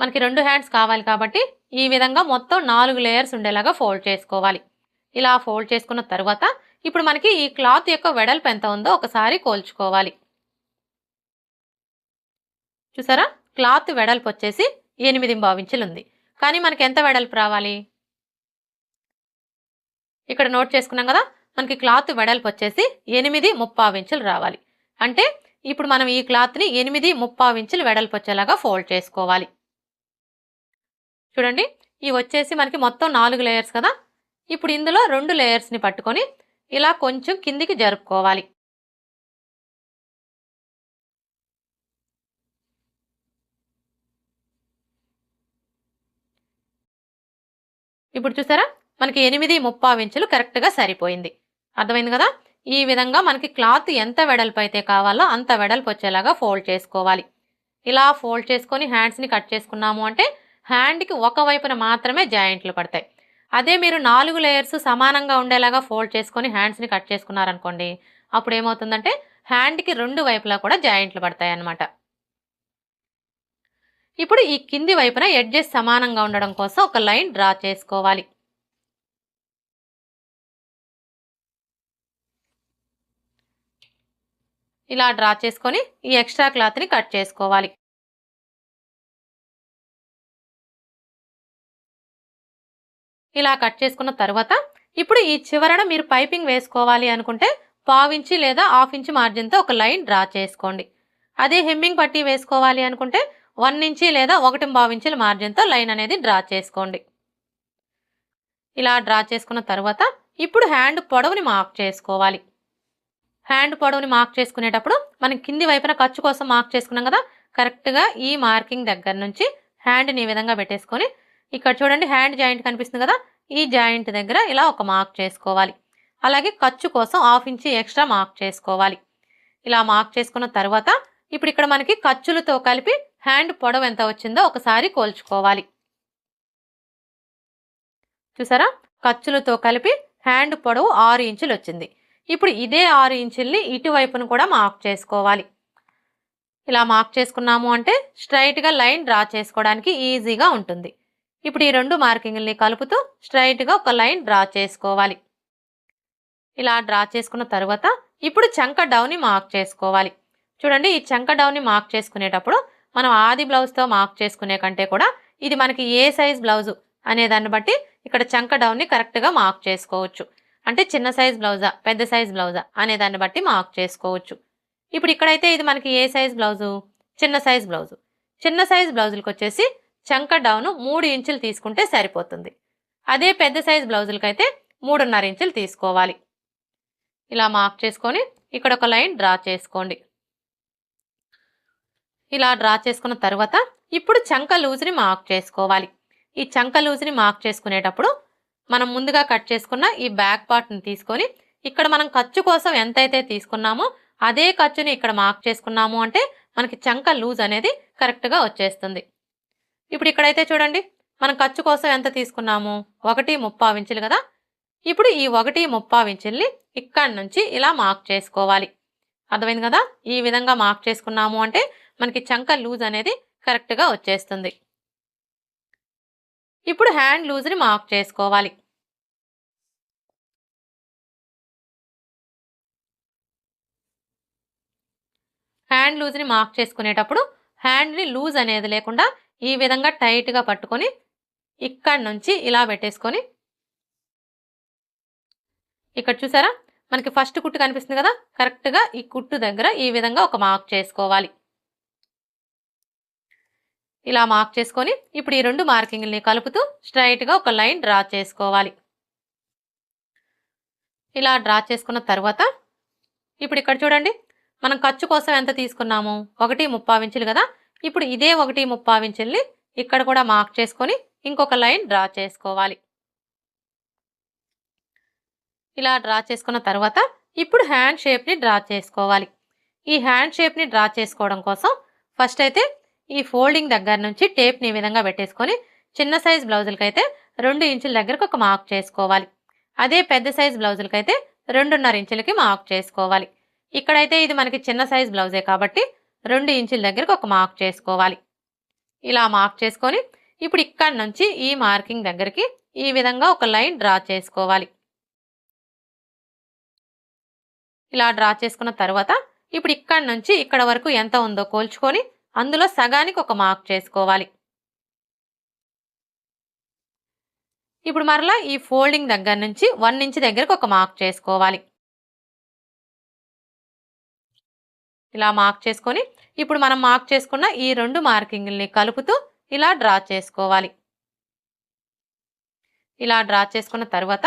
మనకి 2 హ్యాండ్స్ కావాలి కాబట్టి ఈ విధంగా మొత్తం 4 లేయర్స్ ఉండేలాగా ఫోల్డ్ చేసుకోవాలి. ఇలా ఫోల్డ్ చేసుకున్న తర్వాత ఇప్పుడు మనకి ఈ క్లాత్ యొక్క వెడల్పు ఎంత ఉందో ఒకసారి కోల్చుకోవాలి. చూసారా, క్లాత్ వెడల్పు వచ్చేసి 8.25 ఇంచులు ఉంది. కానీ మనకి ఎంత వెడల్పు రావాలి? ఇక్కడ నోట్ చేసుకున్నాం కదా, మనకి క్లాత్ వెడల్పు వచ్చేసి 8.35 ఇంచులు రావాలి. అంటే ఇప్పుడు మనం ఈ క్లాత్ని 8.35 ఇంచులు వెడల్పు వచ్చేలాగా ఫోల్డ్ చేసుకోవాలి. చూడండి, ఇవి వచ్చేసి మనకి మొత్తం 4 లేయర్స్ కదా. ఇప్పుడు ఇందులో 2 లేయర్స్ని పట్టుకొని ఇలా కొంచెం కిందికి జరుపుకోవాలి. ఇప్పుడు చూసారా, మనకి 8.35 ఇంచులు కరెక్ట్గా సరిపోయింది. అర్థమైంది కదా. ఈ విధంగా మనకి క్లాత్ ఎంత వెడల్పు అయితే కావాలో అంత వెడల్పు వచ్చేలాగా ఫోల్డ్ చేసుకోవాలి. ఇలా ఫోల్డ్ చేసుకొని హ్యాండ్స్ని కట్ చేసుకున్నాము అంటే హ్యాండ్కి ఒకవైపున మాత్రమే జాయింట్లు పడతాయి. అదే మీరు 4 లేయర్స్ సమానంగా ఉండేలాగా ఫోల్డ్ చేసుకొని హ్యాండ్స్ని కట్ చేసుకున్నారనుకోండి, అప్పుడు ఏమవుతుందంటే హ్యాండ్కి 2 వైపులా కూడా జాయింట్లు పడతాయి అన్నమాట. ఇప్పుడు ఈ కింది వైపున ఎడ్జెస్ సమానంగా ఉండడం కోసం ఒక లైన్ డ్రా చేసుకోవాలి. ఇలా డ్రా చేసుకొని ఈ ఎక్స్ట్రా క్లాత్ని కట్ చేసుకోవాలి. ఇలా కట్ చేసుకున్న తర్వాత ఇప్పుడు ఈ చివరన మీరు పైపింగ్ వేసుకోవాలి అనుకుంటే 1/2 ఇంచు లేదా 1/2 ఇంచు మార్జిన్తో ఒక లైన్ డ్రా చేసుకోండి. అదే హెమ్మింగ్ పట్టీ వేసుకోవాలి అనుకుంటే 1 ఇంచు లేదా 1.25 ఇంచుల మార్జిన్తో లైన్ అనేది డ్రా చేసుకోండి. ఇలా డ్రా చేసుకున్న తర్వాత ఇప్పుడు హ్యాండ్ పొడవుని మార్క్ చేసుకోవాలి. హ్యాండ్ పొడవుని మార్క్ చేసుకునేటప్పుడు మనం కింది వైపున ఖర్చు కోసం మార్క్ చేసుకున్నాం కదా, కరెక్ట్గా ఈ మార్కింగ్ దగ్గర నుంచి హ్యాండ్ని ఈ విధంగా పెట్టేసుకొని ఇక్కడ చూడండి హ్యాండ్ జాయింట్ కనిపిస్తుంది కదా, ఈ జాయింట్ దగ్గర ఇలా ఒక మార్క్ చేసుకోవాలి. అలాగే ఖర్చు కోసం 1/2 ఇంచ్ ఎక్స్ట్రా మార్క్ చేసుకోవాలి. ఇలా మార్క్ చేసుకున్న తర్వాత ఇప్పుడు ఇక్కడ మనకి ఖర్చులతో కలిపి హ్యాండ్ పొడవు ఎంత వచ్చిందో ఒకసారి కోల్చుకోవాలి. చూసారా, ఖర్చులతో కలిపి హ్యాండ్ పొడవు 6 ఇంచులు వచ్చింది. ఇప్పుడు ఇదే 6 ఇంచుల్ని ఇటువైపును కూడా మార్క్ చేసుకోవాలి. ఇలా మార్క్ చేసుకున్నాము అంటే స్ట్రైట్గా లైన్ డ్రా చేసుకోవడానికి ఈజీగా ఉంటుంది. ఇప్పుడు ఈ రెండు మార్కింగ్ని కలుపుతూ స్ట్రైట్గా ఒక లైన్ డ్రా చేసుకోవాలి. ఇలా డ్రా చేసుకున్న తర్వాత ఇప్పుడు చంక డౌన్ని మార్క్ చేసుకోవాలి. చూడండి, ఈ చంక డౌన్ని మార్క్ చేసుకునేటప్పుడు మనం ఆది బ్లౌజ్తో మార్క్ చేసుకునే కంటే కూడా ఇది మనకి ఏ సైజ్ బ్లౌజు అనే దాన్ని బట్టి ఇక్కడ చంక డౌన్ని కరెక్ట్గా మార్క్ చేసుకోవచ్చు. అంటే చిన్న సైజ్ బ్లౌజా పెద్ద సైజ్ బ్లౌజా అనే దాన్ని బట్టి మార్క్ చేసుకోవచ్చు. ఇప్పుడు ఇక్కడైతే ఇది మనకి ఏ సైజ్ బ్లౌజు, చిన్న సైజ్ బ్లౌజు. చిన్న సైజ్ బ్లౌజులకు వచ్చేసి చంక డౌన్ 3 ఇంచులు తీసుకుంటే సరిపోతుంది. అదే పెద్ద సైజ్ బ్లౌజులకైతే 3.5 ఇంచులు తీసుకోవాలి. ఇలా మార్క్ చేసుకొని ఇక్కడ ఒక లైన్ డ్రా చేసుకోండి. ఇలా డ్రా చేసుకున్న తర్వాత ఇప్పుడు చంక లూజ్ని మార్క్ చేసుకోవాలి. ఈ చంక లూజ్ని మార్క్ చేసుకునేటప్పుడు మనం ముందుగా కట్ చేసుకున్న ఈ బ్యాక్ పార్ట్ని తీసుకొని ఇక్కడ మనం ఖర్చు కోసం ఎంతైతే తీసుకున్నామో అదే ఖర్చుని ఇక్కడ మార్క్ చేసుకున్నాము అంటే మనకి చంక లూజ్ అనేది కరెక్ట్గా వచ్చేస్తుంది. ఇప్పుడు ఇక్కడైతే చూడండి మనం ఖర్చు కోసం ఎంత తీసుకున్నాము, 1.35 ఇంచులు కదా. ఇప్పుడు ఈ 1.35 ఇంచుల్ని ఇక్కడి నుంచి ఇలా మార్క్ చేసుకోవాలి. అర్థమైంది కదా, ఈ విధంగా మార్క్ చేసుకున్నాము అంటే మనకి చంక లూజ్ అనేది కరెక్ట్గా వచ్చేస్తుంది. ఇప్పుడు హ్యాండ్ లూజ్ని మార్క్ చేసుకోవాలి. హ్యాండ్ లూజ్ని మార్క్ చేసుకునేటప్పుడు హ్యాండ్ని లూజ్ అనేది లేకుండా ఈ విధంగా టైట్గా పట్టుకొని ఇక్కడి నుంచి ఇలా పెట్టేసుకొని ఇక్కడ చూసారా మనకి ఫస్ట్ కుట్టు కనిపిస్తుంది కదా, కరెక్ట్గా ఈ కుట్టు దగ్గర ఈ విధంగా ఒక మార్క్ చేసుకోవాలి. ఇలా మార్క్ చేసుకొని ఇప్పుడు ఈ రెండు మార్కింగ్ని కలుపుతూ స్ట్రైట్గా ఒక లైన్ డ్రా చేసుకోవాలి. ఇలా డ్రా చేసుకున్న తర్వాత ఇప్పుడు ఇక్కడ చూడండి మనం ఖర్చు కోసం ఎంత తీసుకున్నాము, 1.35 ఇంచులు కదా. ఇప్పుడు ఇదే 1.35 ఇంచుల్ని ఇక్కడ కూడా మార్క్ చేసుకొని ఇంకొక లైన్ డ్రా చేసుకోవాలి. ఇలా డ్రా చేసుకున్న తర్వాత ఇప్పుడు హ్యాండ్ షేప్ని డ్రా చేసుకోవాలి. ఈ హ్యాండ్ షేప్ని డ్రా చేసుకోవడం కోసం ఫస్ట్ అయితే ఈ ఫోల్డింగ్ దగ్గర నుంచి టేప్ని ఈ విధంగా పెట్టేసుకొని చిన్న సైజ్ బ్లౌజులకైతే 2 ఇంచుల దగ్గరకు ఒక మార్క్ చేసుకోవాలి. అదే పెద్ద సైజ్ బ్లౌజులకైతే 2.5 ఇంచులకి మార్క్ చేసుకోవాలి. ఇక్కడైతే ఇది మనకి చిన్న సైజ్ బ్లౌజే కాబట్టి 2 ఇంచుల దగ్గరకు ఒక మార్క్ చేసుకోవాలి. ఇలా మార్క్ చేసుకొని ఇప్పుడు ఇక్కడి నుంచి ఈ మార్కింగ్ దగ్గరికి ఈ విధంగా ఒక లైన్ డ్రా చేసుకోవాలి. ఇలా డ్రా చేసుకున్న తర్వాత ఇప్పుడు ఇక్కడి నుంచి ఇక్కడ వరకు ఎంత ఉందో కోల్చుకొని అందులో సగానికి ఒక మార్క్ చేసుకోవాలి. ఇప్పుడు మరలా ఈ ఫోల్డింగ్ దగ్గర నుంచి 1 ఇంచ్ దగ్గరకు ఒక మార్క్ చేసుకోవాలి. ఇలా మార్క్ చేసుకొని ఇప్పుడు మనం మార్క్ చేసుకున్న ఈ రెండు మార్కింగ్ని కలుపుతూ ఇలా డ్రా చేసుకోవాలి. ఇలా డ్రా చేసుకున్న తర్వాత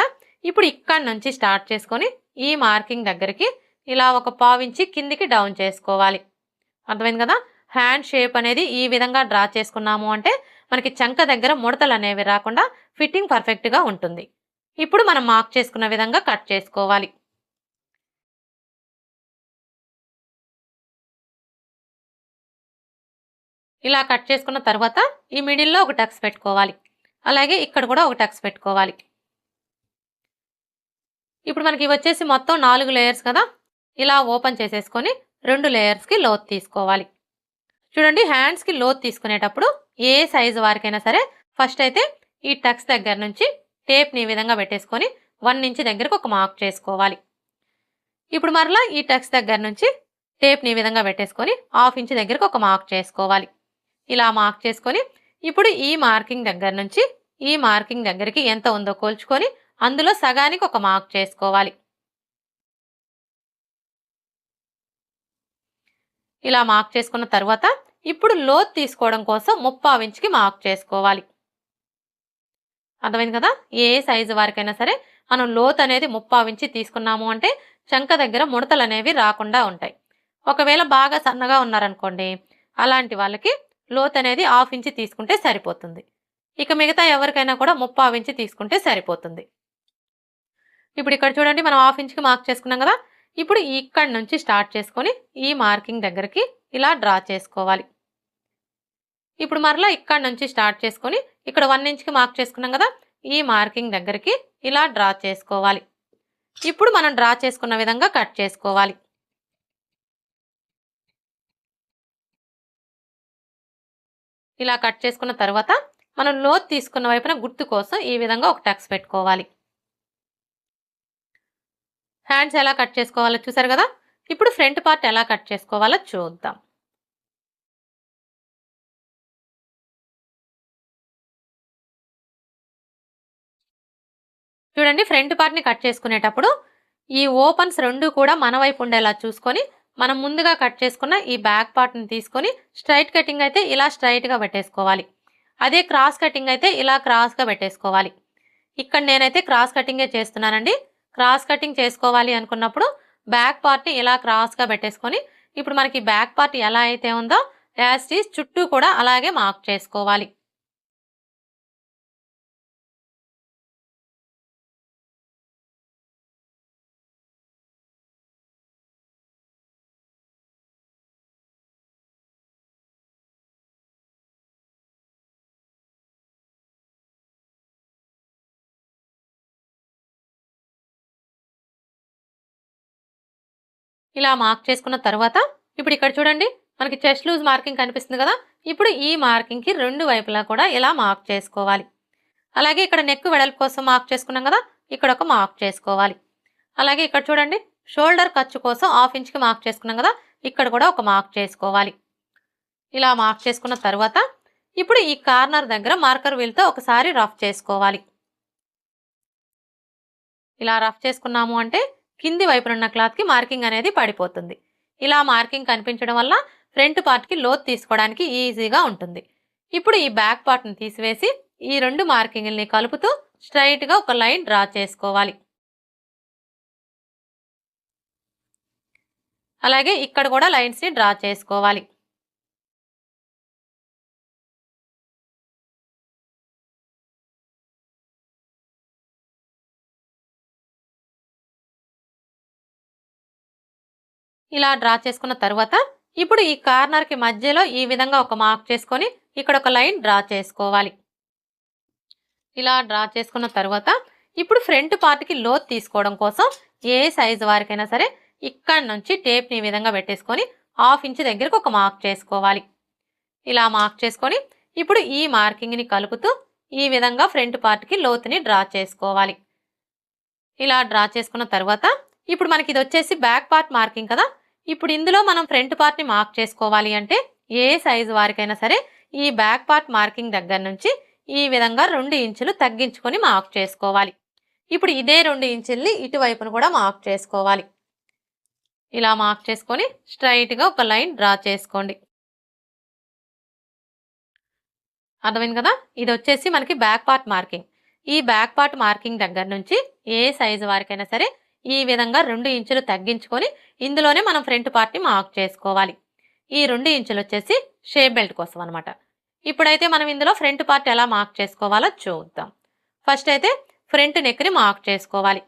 ఇప్పుడు ఇక్కడి నుంచి స్టార్ట్ చేసుకొని ఈ మార్కింగ్ దగ్గరికి ఇలా ఒక 1/4 ఇంచ్ కిందికి డౌన్ చేసుకోవాలి. అర్థమైంది కదా, హ్యాండ్ షేప్ అనేది ఈ విధంగా డ్రా చేసుకున్నాము అంటే మనకి చంక దగ్గర ముడతలు అనేవి రాకుండా ఫిట్టింగ్ పర్ఫెక్ట్గా ఉంటుంది. ఇప్పుడు మనం మార్క్ చేసుకున్న విధంగా కట్ చేసుకోవాలి. ఇలా కట్ చేసుకున్న తర్వాత ఈ మిడిల్లో ఒక టక్స్ పెట్టుకోవాలి. అలాగే ఇక్కడ కూడా ఒక టక్స్ పెట్టుకోవాలి. ఇప్పుడు మనకి వచ్చేసి మొత్తం 4 లేయర్స్ కదా, ఇలా ఓపెన్ చేసేసుకొని 2 లేయర్స్కి లోత్ తీసుకోవాలి. చూడండి హ్యాండ్స్కి లోత్ తీసుకునేటప్పుడు ఏ సైజు వారికైనా సరే ఫస్ట్ అయితే ఈ టక్స్ దగ్గర నుంచి టేప్ని ఈ విధంగా పెట్టేసుకొని 1 ఇంచ్ దగ్గరకు ఒక మార్క్ చేసుకోవాలి. ఇప్పుడు మరలా ఈ టక్స్ దగ్గర నుంచి టేప్ని ఈ విధంగా పెట్టేసుకొని 1/2 ఇంచ్ దగ్గరకు ఒక మార్క్ చేసుకోవాలి. ఇలా మార్క్ చేసుకొని ఇప్పుడు ఈ మార్కింగ్ దగ్గర నుంచి ఈ మార్కింగ్ దగ్గరికి ఎంత ఉందో కోల్చుకొని అందులో సగానికి ఒక మార్క్ చేసుకోవాలి. ఇలా మార్క్ చేసుకున్న తర్వాత ఇప్పుడు లోత్ తీసుకోవడం కోసం 3/4 ఇంచ్కి మార్క్ చేసుకోవాలి. అర్థమైంది కదా, ఏ సైజు వారికైనా సరే మనం లోతు అనేది 3/4 ఇంచి తీసుకున్నాము అంటే చంక దగ్గర ముడతలు అనేవి రాకుండా ఉంటాయి. ఒకవేళ బాగా సన్నగా ఉన్నారనుకోండి, అలాంటి వాళ్ళకి లోతు అనేది 1/2 ఇంచి తీసుకుంటే సరిపోతుంది. ఇక మిగతా ఎవరికైనా కూడా 3/4 ఇంచి తీసుకుంటే సరిపోతుంది. ఇప్పుడు ఇక్కడ చూడండి మనం 1/2 ఇంచ్‌కి మార్క్ చేసుకున్నాం కదా! ఇప్పుడు ఇక్కడి నుంచి స్టార్ట్ చేసుకొని ఈ మార్కింగ్ దగ్గరికి ఇలా డ్రా చేసుకోవాలి. ఇప్పుడు మరలా ఇక్కడి నుంచి స్టార్ట్ చేసుకొని ఇక్కడ 1 ఇంచ్‌కి మార్క్ చేసుకున్నాం కదా! ఈ మార్కింగ్ దగ్గరికి ఇలా డ్రా చేసుకోవాలి. ఇప్పుడు మనం డ్రా చేసుకున్న విధంగా కట్ చేసుకోవాలి. ఇలా కట్ చేసుకున్న తర్వాత మనం లోతు తీసుకున్న వైపున గుర్తు కోసం ఈ విధంగా ఒక టక్స్ పెట్టుకోవాలి. హ్యాండ్స్ ఎలా కట్ చేసుకోవాలో చూసారు కదా! ఇప్పుడు ఫ్రంట్ పార్ట్ ఎలా కట్ చేసుకోవాలో చూద్దాం. చూడండి ఫ్రంట్ పార్ట్‌ని కట్ చేసుకునేటప్పుడు ఈ ఓపెన్స్ 2 కూడా మన వైపు ఉండేలా చూసుకొని మనం ముందుగా కట్ చేసుకున్న ఈ బ్యాక్ పార్ట్‌ని తీసుకొని స్ట్రెయిట్ కటింగ్ అయితే ఇలా స్ట్రెయిట్‌గా పెట్టేసుకోవాలి. అదే క్రాస్ కటింగ్ అయితే ఇలా క్రాస్‌గా పెట్టేసుకోవాలి. ఇక్కడ నేనైతే క్రాస్ కటింగే చేస్తున్నానండి. క్రాస్ కటింగ్ చేసుకోవాలి అనుకున్నప్పుడు బ్యాక్ పార్ట్‌ని ఇలా క్రాస్‌గా పెట్టేసుకొని ఇప్పుడు మనకి బ్యాక్ పార్ట్ ఎలా అయితే ఉందో యాజ్ ఇట్ ఈజ్ చుట్టూ కూడా అలాగే మార్క్ చేసుకోవాలి. ఇలా మార్క్ చేసుకున్న తర్వాత ఇప్పుడు ఇక్కడ చూడండి మనకి చెస్ట్ లూజ్ మార్కింగ్ కనిపిస్తుంది కదా! ఇప్పుడు ఈ మార్కింగ్‌కి 2 వైపులా కూడా ఇలా మార్క్ చేసుకోవాలి. అలాగే ఇక్కడ నెక్ వెడల్పు కోసం మార్క్ చేసుకున్నాం కదా! ఇక్కడ ఒక మార్క్ చేసుకోవాలి. అలాగే ఇక్కడ చూడండి షోల్డర్ ఖర్చు కోసం 1/2 ఇంచ్‌కి మార్క్ చేసుకున్నాం కదా! ఇక్కడ కూడా ఒక మార్క్ చేసుకోవాలి. ఇలా మార్క్ చేసుకున్న తర్వాత ఇప్పుడు ఈ కార్నర్ దగ్గర మార్కర్ వీల్‌తో ఒకసారి రఫ్ చేసుకోవాలి. ఇలా రఫ్ చేసుకున్నాము అంటే కింది వైపున ఉన్న క్లాత్‌కి మార్కింగ్ అనేది పడిపోతుంది. ఇలా మార్కింగ్ కనిపించడం వల్ల ఫ్రంట్ పార్ట్‌కి లోతు తీసుకోవడానికి ఈజీగా ఉంటుంది. ఇప్పుడు ఈ బ్యాక్ పార్ట్‌ని తీసివేసి ఈ 2 మార్కింగ్‌లని కలుపుతూ స్ట్రెయిట్‌గా ఒక లైన్ డ్రా చేసుకోవాలి. అలాగే ఇక్కడ కూడా లైన్స్‌ని డ్రా చేసుకోవాలి. ఇలా డ్రా చేసుకున్న తర్వాత ఇప్పుడు ఈ కార్నర్‌కి మధ్యలో ఈ విధంగా ఒక మార్క్ చేసుకొని ఇక్కడ ఒక లైన్ డ్రా చేసుకోవాలి. ఇలా డ్రా చేసుకున్న తర్వాత ఇప్పుడు ఫ్రంట్ పార్ట్‌కి లోతు తీసుకోవడం కోసం ఏ సైజు వారికైనా సరే ఇక్కడి నుంచి టేప్‌ని ఈ విధంగా పెట్టేసుకొని 1/2 ఇంచ్ దగ్గరకు ఒక మార్క్ చేసుకోవాలి. ఇలా మార్క్ చేసుకొని ఇప్పుడు ఈ మార్కింగ్‌ని కలుపుతూ ఈ విధంగా ఫ్రంట్ పార్ట్‌కి లోతుని డ్రా చేసుకోవాలి. ఇలా డ్రా చేసుకున్న తర్వాత ఇప్పుడు మనకి ఇది వచ్చేసి బ్యాక్ పార్ట్ మార్కింగ్ కదా! ఇప్పుడు ఇందులో మనం ఫ్రంట్ పార్ట్‌ని మార్క్ చేసుకోవాలి అంటే ఏ సైజు వారికైనా సరే ఈ బ్యాక్ పార్ట్ మార్కింగ్ దగ్గర నుంచి ఈ విధంగా 2 ఇంచులు తగ్గించుకొని మార్క్ చేసుకోవాలి. ఇప్పుడు ఇదే 2 ఇంచుల్ని ఇటువైపున కూడా మార్క్ చేసుకోవాలి. ఇలా మార్క్ చేసుకొని స్ట్రెయిట్‌గా ఒక లైన్ డ్రా చేసుకోండి. అర్థమైంది కదా! ఇది వచ్చేసి మనకి బ్యాక్ పార్ట్ మార్కింగ్. ఈ బ్యాక్ పార్ట్ మార్కింగ్ దగ్గర నుంచి ఏ సైజు వారికైనా సరే ఈ విధంగా 2 ఇంచులు తగ్గించుకొని ఇందులోనే మనం ఫ్రంట్ పార్ట్‌ని మార్క్ చేసుకోవాలి. ఈ 2 ఇంచులు వచ్చేసి షేప్ బెల్ట్ కోసం అన్నమాట. ఇప్పుడైతే మనం ఇందులో ఫ్రంట్ పార్ట్ ఎలా మార్క్ చేసుకోవాలో చూద్దాం. ఫస్ట్ అయితే ఫ్రంట్ నెక్‌ని మార్క్ చేసుకోవాలి.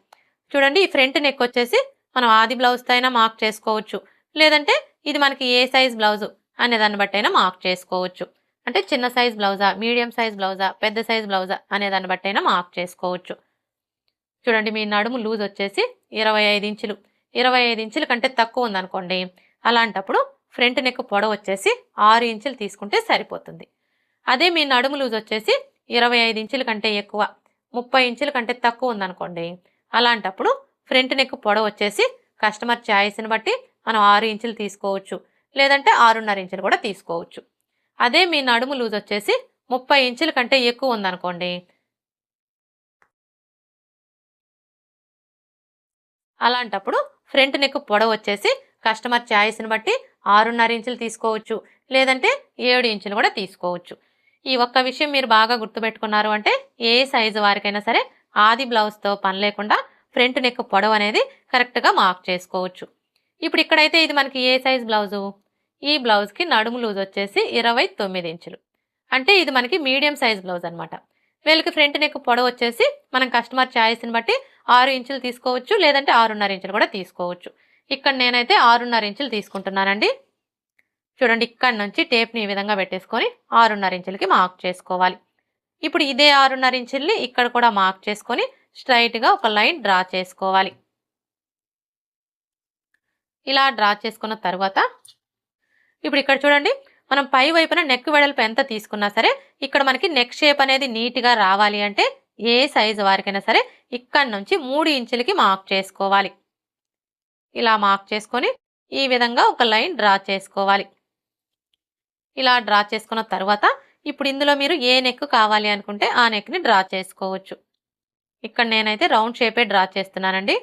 చూడండి ఈ ఫ్రంట్ నెక్ వచ్చేసి మనం ఆది బ్లౌజ్‌తో అయినా మార్క్ చేసుకోవచ్చు. లేదంటే ఇది మనకి ఏ సైజ్ బ్లౌజు అనే దాన్ని బట్టి అయినా మార్క్ చేసుకోవచ్చు. అంటే చిన్న సైజ్ బ్లౌజా, మీడియం సైజ్ బ్లౌజా, పెద్ద సైజ్ బ్లౌజా అనే దాన్ని బట్టి అయినా మార్క్ చేసుకోవచ్చు. చూడండి మీ నడుము లూజ్ వచ్చేసి 25 ఇంచులు. 25 ఇంచుల కంటే తక్కువ ఉందనుకోండి, అలాంటప్పుడు ఫ్రంట్ నెక్ పొడవు వచ్చేసి 6 ఇంచులు తీసుకుంటే సరిపోతుంది. అదే మీ నడుము లూజ్ వచ్చేసి 25 ఇంచుల కంటే ఎక్కువ, 30 ఇంచుల కంటే తక్కువ ఉందనుకోండి, అలాంటప్పుడు ఫ్రంట్ నెక్ పొడవు వచ్చేసి కస్టమర్ చాయిస్ని బట్టి మనం 6 ఇంచులు తీసుకోవచ్చు. లేదంటే 6.5 ఇంచులు కూడా తీసుకోవచ్చు. అదే మీ నడుము లూజ్ వచ్చేసి 30 ఇంచుల కంటే ఎక్కువ ఉందనుకోండి, అలాంటప్పుడు ఫ్రంట్ నెక్ పొడవు వచ్చేసి కస్టమర్ చాయిస్ని బట్టి 6.5 ఇంచులు తీసుకోవచ్చు. లేదంటే 7 ఇంచులు కూడా తీసుకోవచ్చు. ఈ ఒక్క విషయం మీరు బాగా గుర్తుపెట్టుకున్నారు అంటే ఏ సైజు వారికైనా సరే ఆది బ్లౌజ్తో పని లేకుండా ఫ్రంట్ నెక్ పొడవు అనేది కరెక్ట్గా మార్క్ చేసుకోవచ్చు. ఇప్పుడు ఇక్కడైతే ఇది మనకి ఏ సైజ్ బ్లౌజు? ఈ బ్లౌజ్కి నడుము లూజ్ వచ్చేసి 29 ఇంచులు. అంటే ఇది మనకి మీడియం సైజ్ బ్లౌజ్ అనమాట. వీళ్ళకి ఫ్రంట్ నెక్ పొడవు వచ్చేసి మనం కస్టమర్ ఛాయిస్ని బట్టి 6 ఇంచులు తీసుకోవచ్చు, లేదంటే 6.5 ఇంచులు కూడా తీసుకోవచ్చు. ఇక్కడ నేనైతే 6.5 ఇంచులు తీసుకుంటున్నానండి. చూడండి, ఇక్కడ నుంచి టేప్ని ఈ విధంగా పెట్టేసుకొని 6.5 ఇంచులకి మార్క్ చేసుకోవాలి. ఇప్పుడు ఇదే 6.5 ఇంచుల్ని ఇక్కడ కూడా మార్క్ చేసుకొని స్ట్రైట్గా ఒక లైన్ డ్రా చేసుకోవాలి. ఇలా డ్రా చేసుకున్న తర్వాత ఇప్పుడు ఇక్కడ చూడండి, మనం పై వైపున నెక్ వెడల్పు ఎంత తీసుకున్నా సరే ఇక్కడ మనకి నెక్ షేప్ అనేది నీట్గా రావాలి అంటే ఏ సైజు వారికైనా సరే ఇక్కడ నుంచి 3 ఇంచులకి మార్క్ చేసుకోవాలి. ఇలా మార్క్ చేసుకొని ఈ విధంగా ఒక లైన్ డ్రా చేసుకోవాలి. ఇలా డ్రా చేసుకున్న తర్వాత ఇప్పుడు ఇందులో మీరు ఏ నెక్ కావాలి అనుకుంటే ఆ నెక్ని డ్రా చేసుకోవచ్చు. ఇక్కడ నేనైతే రౌండ్ షేపే డ్రా చేస్తున్నానండి.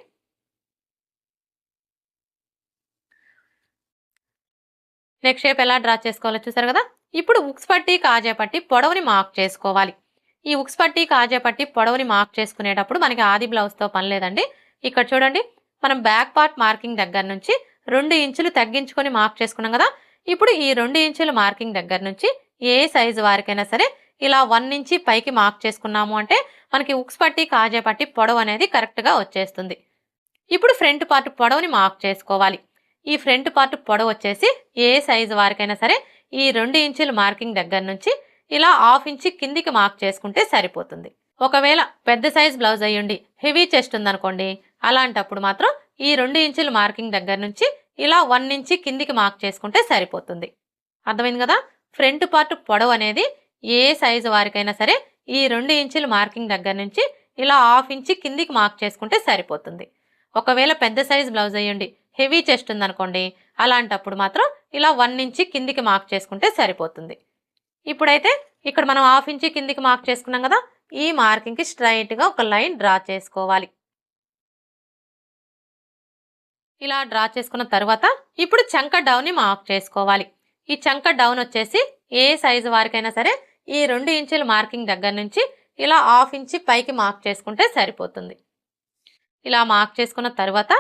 నెక్ షేప్ ఎలా డ్రా చేసుకోవాలో చూసారు కదా. ఇప్పుడు ఉక్స్ పట్టి కాజా పట్టి పొడవుని మార్క్ చేసుకోవాలి. ఈ ఉక్స్ పట్టి కాజా పట్టి పొడవుని మార్క్ చేసుకునేటప్పుడు మనకి ఆది బ్లౌజ్తో పని లేదండి. ఇక్కడ చూడండి, మనం బ్యాక్ పార్ట్ మార్కింగ్ దగ్గర నుంచి 2 ఇంచులు తగ్గించుకొని మార్క్ చేసుకున్నాం కదా. ఇప్పుడు ఈ 2 ఇంచుల మార్కింగ్ దగ్గర నుంచి ఏ సైజు వారికైనా సరే ఇలా 1 ఇంచి పైకి మార్క్ చేసుకున్నాము అంటే మనకి ఉక్స్ పట్టి కాజా పట్టి పొడవు అనేది కరెక్ట్గా వచ్చేస్తుంది. ఇప్పుడు ఫ్రంట్ పార్ట్ పొడవుని మార్క్ చేసుకోవాలి. ఈ ఫ్రంట్ పార్ట్ పొడవు వచ్చేసి ఏ సైజు వారికైనా సరే ఈ 2 ఇంచుల మార్కింగ్ దగ్గర నుంచి ఇలా 1/2 ఇంచి కిందికి మార్క్ చేసుకుంటే సరిపోతుంది. ఒకవేళ పెద్ద సైజ్ బ్లౌజ్ అయ్యుండి హెవీ చెస్ట్ ఉందనుకోండి, అలాంటప్పుడు మాత్రం ఈ 2 ఇంచుల మార్కింగ్ దగ్గర నుంచి ఇలా 1 ఇంచి కిందికి మార్క్ చేసుకుంటే సరిపోతుంది. అర్థమైంది కదా. ఫ్రంట్ పార్ట్ పొడవు అనేది ఏ సైజు వారికైనా సరే ఈ 2 ఇంచుల మార్కింగ్ దగ్గర నుంచి ఇలా 1/2 ఇంచి కిందికి మార్క్ చేసుకుంటే సరిపోతుంది. ఒకవేళ పెద్ద సైజ్ బ్లౌజ్ అయ్యుండి హెవీ చెస్ట్ ఉందనుకోండి, అలాంటప్పుడు మాత్రం ఇలా 1 ఇంచి కిందికి మార్క్ చేసుకుంటే సరిపోతుంది. ఇప్పుడైతే ఇక్కడ మనం 1/2 ఇంచి కిందికి మార్క్ చేసుకున్నాం కదా, ఈ మార్కింగ్కి స్ట్రైట్గా ఒక లైన్ డ్రా చేసుకోవాలి. ఇలా డ్రా చేసుకున్న తర్వాత ఇప్పుడు చంక డౌన్ని మార్క్ చేసుకోవాలి. ఈ చంక డౌన్ వచ్చేసి ఏ సైజు వారికైనా సరే ఈ 2 ఇంచుల మార్కింగ్ దగ్గర నుంచి ఇలా 1/2 ఇంచి పైకి మార్క్ చేసుకుంటే సరిపోతుంది. ఇలా మార్క్ చేసుకున్న తర్వాత